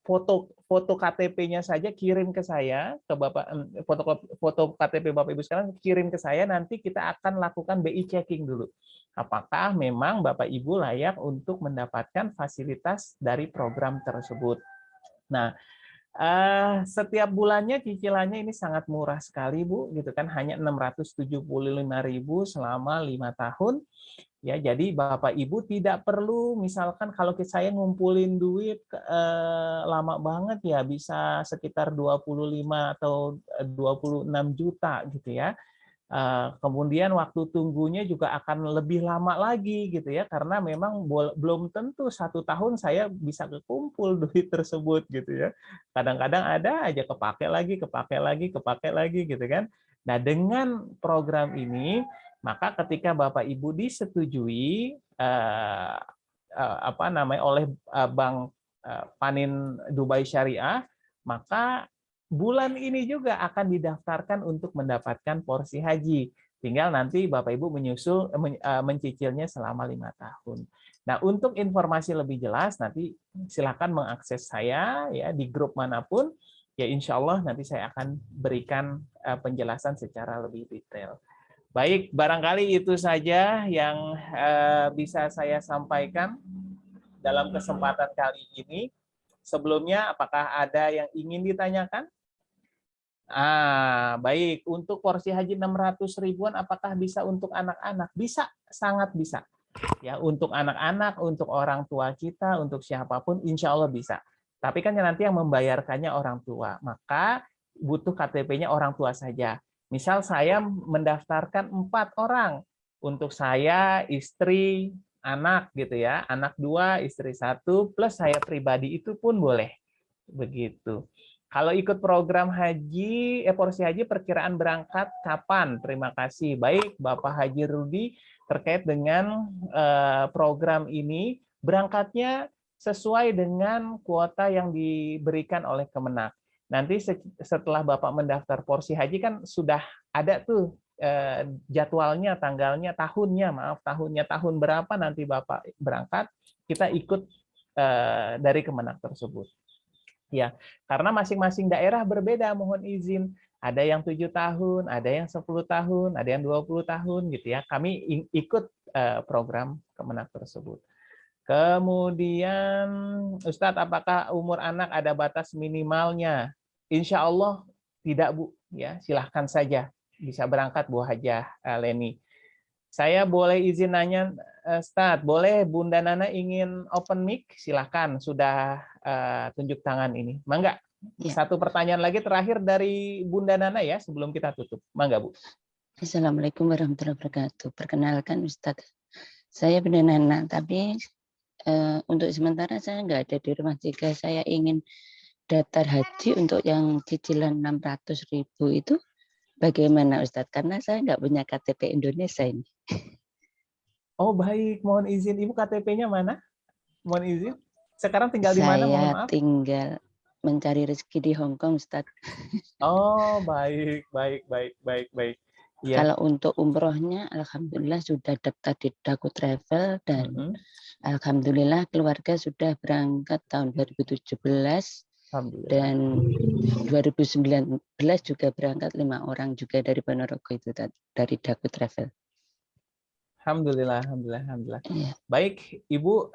foto KTP-nya saja kirim ke saya, ke Bapak, foto KTP Bapak Ibu sekalian kirim ke saya, nanti kita akan lakukan BI checking dulu. Apakah memang Bapak Ibu layak untuk mendapatkan fasilitas dari program tersebut. Nah, setiap bulannya cicilannya ini sangat murah sekali, Bu, gitu kan, hanya 675.000 selama 5 tahun. Ya, jadi Bapak Ibu tidak perlu, misalkan kalau saya ngumpulin duit lama banget ya, bisa sekitar 25 atau 26 juta gitu ya. Kemudian waktu tunggunya juga akan lebih lama lagi gitu ya, karena memang belum tentu 1 tahun saya bisa kekumpul duit tersebut gitu ya. Kadang-kadang ada aja kepake lagi gitu kan. Nah, dengan program ini maka ketika Bapak Ibu disetujui oleh Bank Panin Dubai Syariah, maka bulan ini juga akan didaftarkan untuk mendapatkan porsi haji. Tinggal nanti Bapak Ibu mencicilnya selama 5 tahun. Nah, untuk informasi lebih jelas nanti silakan mengakses saya ya di grup manapun. Ya, insya Allah nanti saya akan berikan penjelasan secara lebih detail. Baik, barangkali itu saja yang bisa saya sampaikan dalam kesempatan kali ini. Sebelumnya, apakah ada yang ingin ditanyakan? Baik. Untuk porsi haji 600 ribuan, apakah bisa untuk anak-anak? Bisa, sangat bisa. Ya, untuk anak-anak, untuk orang tua kita, untuk siapapun, insya Allah bisa. Tapi kan nanti yang membayarkannya orang tua, maka butuh KTP-nya orang tua saja. Misal saya mendaftarkan 4 orang, untuk saya, istri, anak gitu ya, anak 2, istri 1, plus saya pribadi itu pun boleh. Begitu. Kalau ikut program haji, porsi haji perkiraan berangkat kapan? Terima kasih. Baik, Bapak Haji Rudi, terkait dengan program ini, berangkatnya sesuai dengan kuota yang diberikan oleh Kemenak. Nanti setelah Bapak mendaftar porsi haji kan sudah ada tuh jadwalnya, tanggalnya, tahunnya, tahun berapa nanti Bapak berangkat, kita ikut dari Kemenak tersebut. Ya, karena masing-masing daerah berbeda, mohon izin. Ada yang 7 tahun, ada yang 10 tahun, ada yang 20 tahun gitu ya. Kami ikut program Kemenak tersebut. Kemudian, Ustadz, apakah umur anak ada batas minimalnya? Insya Allah tidak, Bu. Ya, silahkan saja bisa berangkat, Bu Hajah Leni. Saya boleh izin nanya, Ustadz, boleh Bunda Nana ingin open mic? Silahkan, sudah tunjuk tangan ini. Mangga. Ya. Satu pertanyaan lagi terakhir dari Bunda Nana ya, sebelum kita tutup. Mangga, Bu. Assalamualaikum warahmatullahi wabarakatuh. Perkenalkan Ustadz, saya Bunda Nana, tapi untuk sementara saya nggak ada di rumah. Jika saya ingin daftar haji untuk yang cicilan 600.000 itu, bagaimana Ustadz? Karena saya nggak punya KTP Indonesia ini. Oh baik, mohon izin. Ibu KTP-nya mana? Mohon izin. Sekarang tinggal di mana? Mohon Saya maaf. tinggal mencari rezeki di Hong Kong, Ustadz. Oh baik. Ya. Kalau untuk umrohnya, alhamdulillah sudah daftar di Daku Travel dan alhamdulillah keluarga sudah berangkat tahun 2017 dan 2019 juga berangkat 5 orang juga dari Ponorogo itu dari Daku Travel. Alhamdulillah. Ya. Baik, Ibu.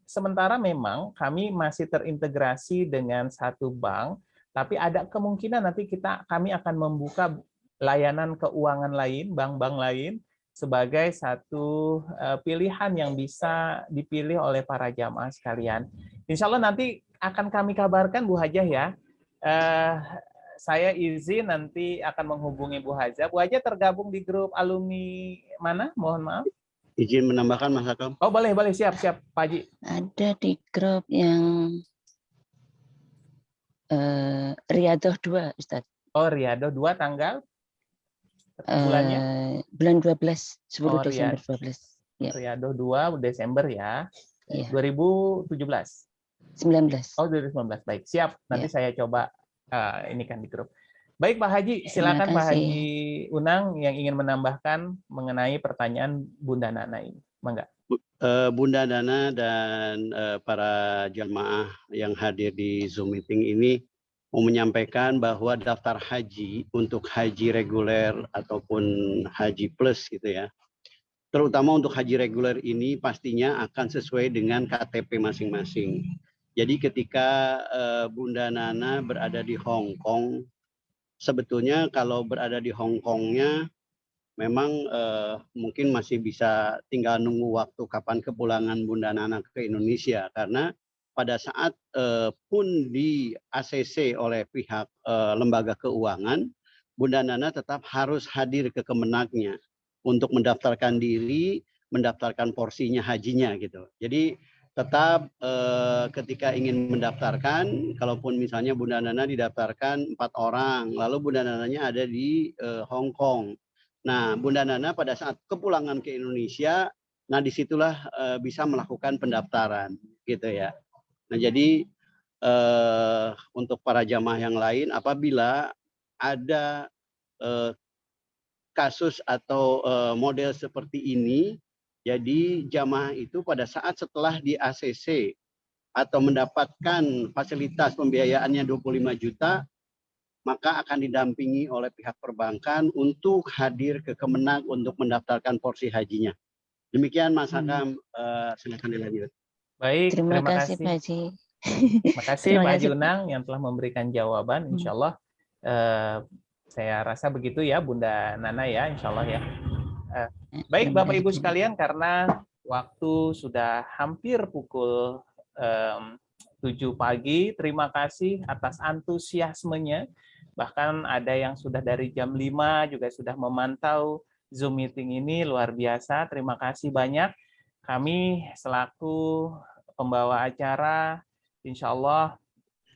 Sementara memang kami masih terintegrasi dengan satu bank, tapi ada kemungkinan nanti kami akan membuka layanan keuangan lain, bank-bank lain, sebagai satu pilihan yang bisa dipilih oleh para jamaah sekalian. Insya Allah nanti akan kami kabarkan, Bu Hajah ya. Saya izin nanti akan menghubungi Bu Hajah. Bu Hajah tergabung di grup alumni mana? Mohon maaf. Izin menambahkan Mas Akam. Oh boleh, siap Pak Haji. Ada di grup yang Riyadhah 2, Ustaz. Oh Riyadhah 2 tanggal? Bulannya? Bulan 12, 10 Desember 12. Ya. Riyadhah 2 Desember ya. Ya. 2017. 19. Oh 2019. Baik, siap. Nanti saya coba ini kan di grup. Baik Pak Haji, silakan Pak Haji Unang yang ingin menambahkan mengenai pertanyaan Bunda Nana ini. Mangga. Bunda Nana dan para jamaah yang hadir di Zoom meeting ini mau menyampaikan bahwa daftar haji untuk haji reguler ataupun haji plus gitu ya. Terutama untuk haji reguler ini pastinya akan sesuai dengan KTP masing-masing. Jadi ketika Bunda Nana berada di Hong Kong, sebetulnya kalau berada di Hong Kongnya memang mungkin masih bisa tinggal nunggu waktu kapan kepulangan Bunda Nana ke Indonesia, karena pada saat pun di ACC oleh pihak lembaga keuangan, Bunda Nana tetap harus hadir ke Kemenaknya untuk mendaftarkan diri, mendaftarkan porsinya hajinya gitu. Jadi tetap ketika ingin mendaftarkan, kalaupun misalnya Bunda Nana didaftarkan 4 orang, lalu Bunda Nananya ada di Hong Kong. Nah, Bunda Nana pada saat kepulangan ke Indonesia, nah disitulah bisa melakukan pendaftaran gitu ya. Nah jadi untuk para jamaah yang lain, apabila ada kasus atau model seperti ini, jadi jamaah itu pada saat setelah di ACC atau mendapatkan fasilitas pembiayaannya 25 juta, maka akan didampingi oleh pihak perbankan untuk hadir ke Kemenak untuk mendaftarkan porsi hajinya. Demikian Mas Hakam, silakan dilanjut. Baik, terima kasih Pak Haji. Terima kasih Pak Haji Unang yang telah memberikan jawaban. Insya Allah Saya rasa begitu ya Bunda Nana ya, insya Allah ya. Baik Bapak Ibu sekalian, karena waktu sudah hampir pukul 7 pagi, terima kasih atas antusiasmenya. Bahkan ada yang sudah dari jam 5 juga sudah memantau Zoom meeting ini, luar biasa. Terima kasih banyak. Kami selaku pembawa acara, insya Allah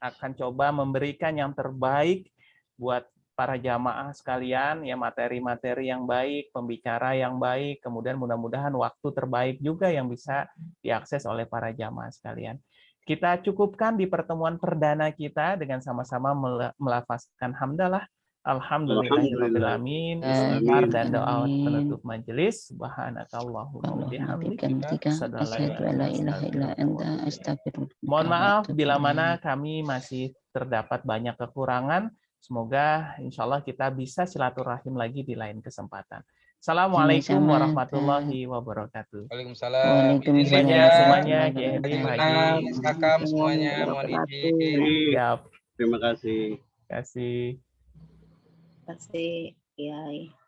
akan coba memberikan yang terbaik buat para jamaah sekalian, ya materi-materi yang baik, pembicara yang baik, kemudian mudah-mudahan waktu terbaik juga yang bisa diakses oleh para jamaah sekalian. Kita cukupkan di pertemuan perdana kita dengan sama-sama melafazkan hamdalah, alhamdulillahirobbilalamin, istighfar dan doa penutup majelis. Subhanakallahumma wa bihamdika, asyhadu an la ilaha illa anta, astaghfiruka. Mohon maaf bila mana kami masih terdapat banyak kekurangan. Semoga insya Allah kita bisa silaturahim lagi di lain kesempatan. Assalamualaikum warahmatullahi wabarakatuh. Waalaikumsalam. Semuanya, Kiai Hadim, Haji. Hakam semuanya, mohon izin. Siap. Terima kasih. Terima kasih. Terima kasih, Kiai.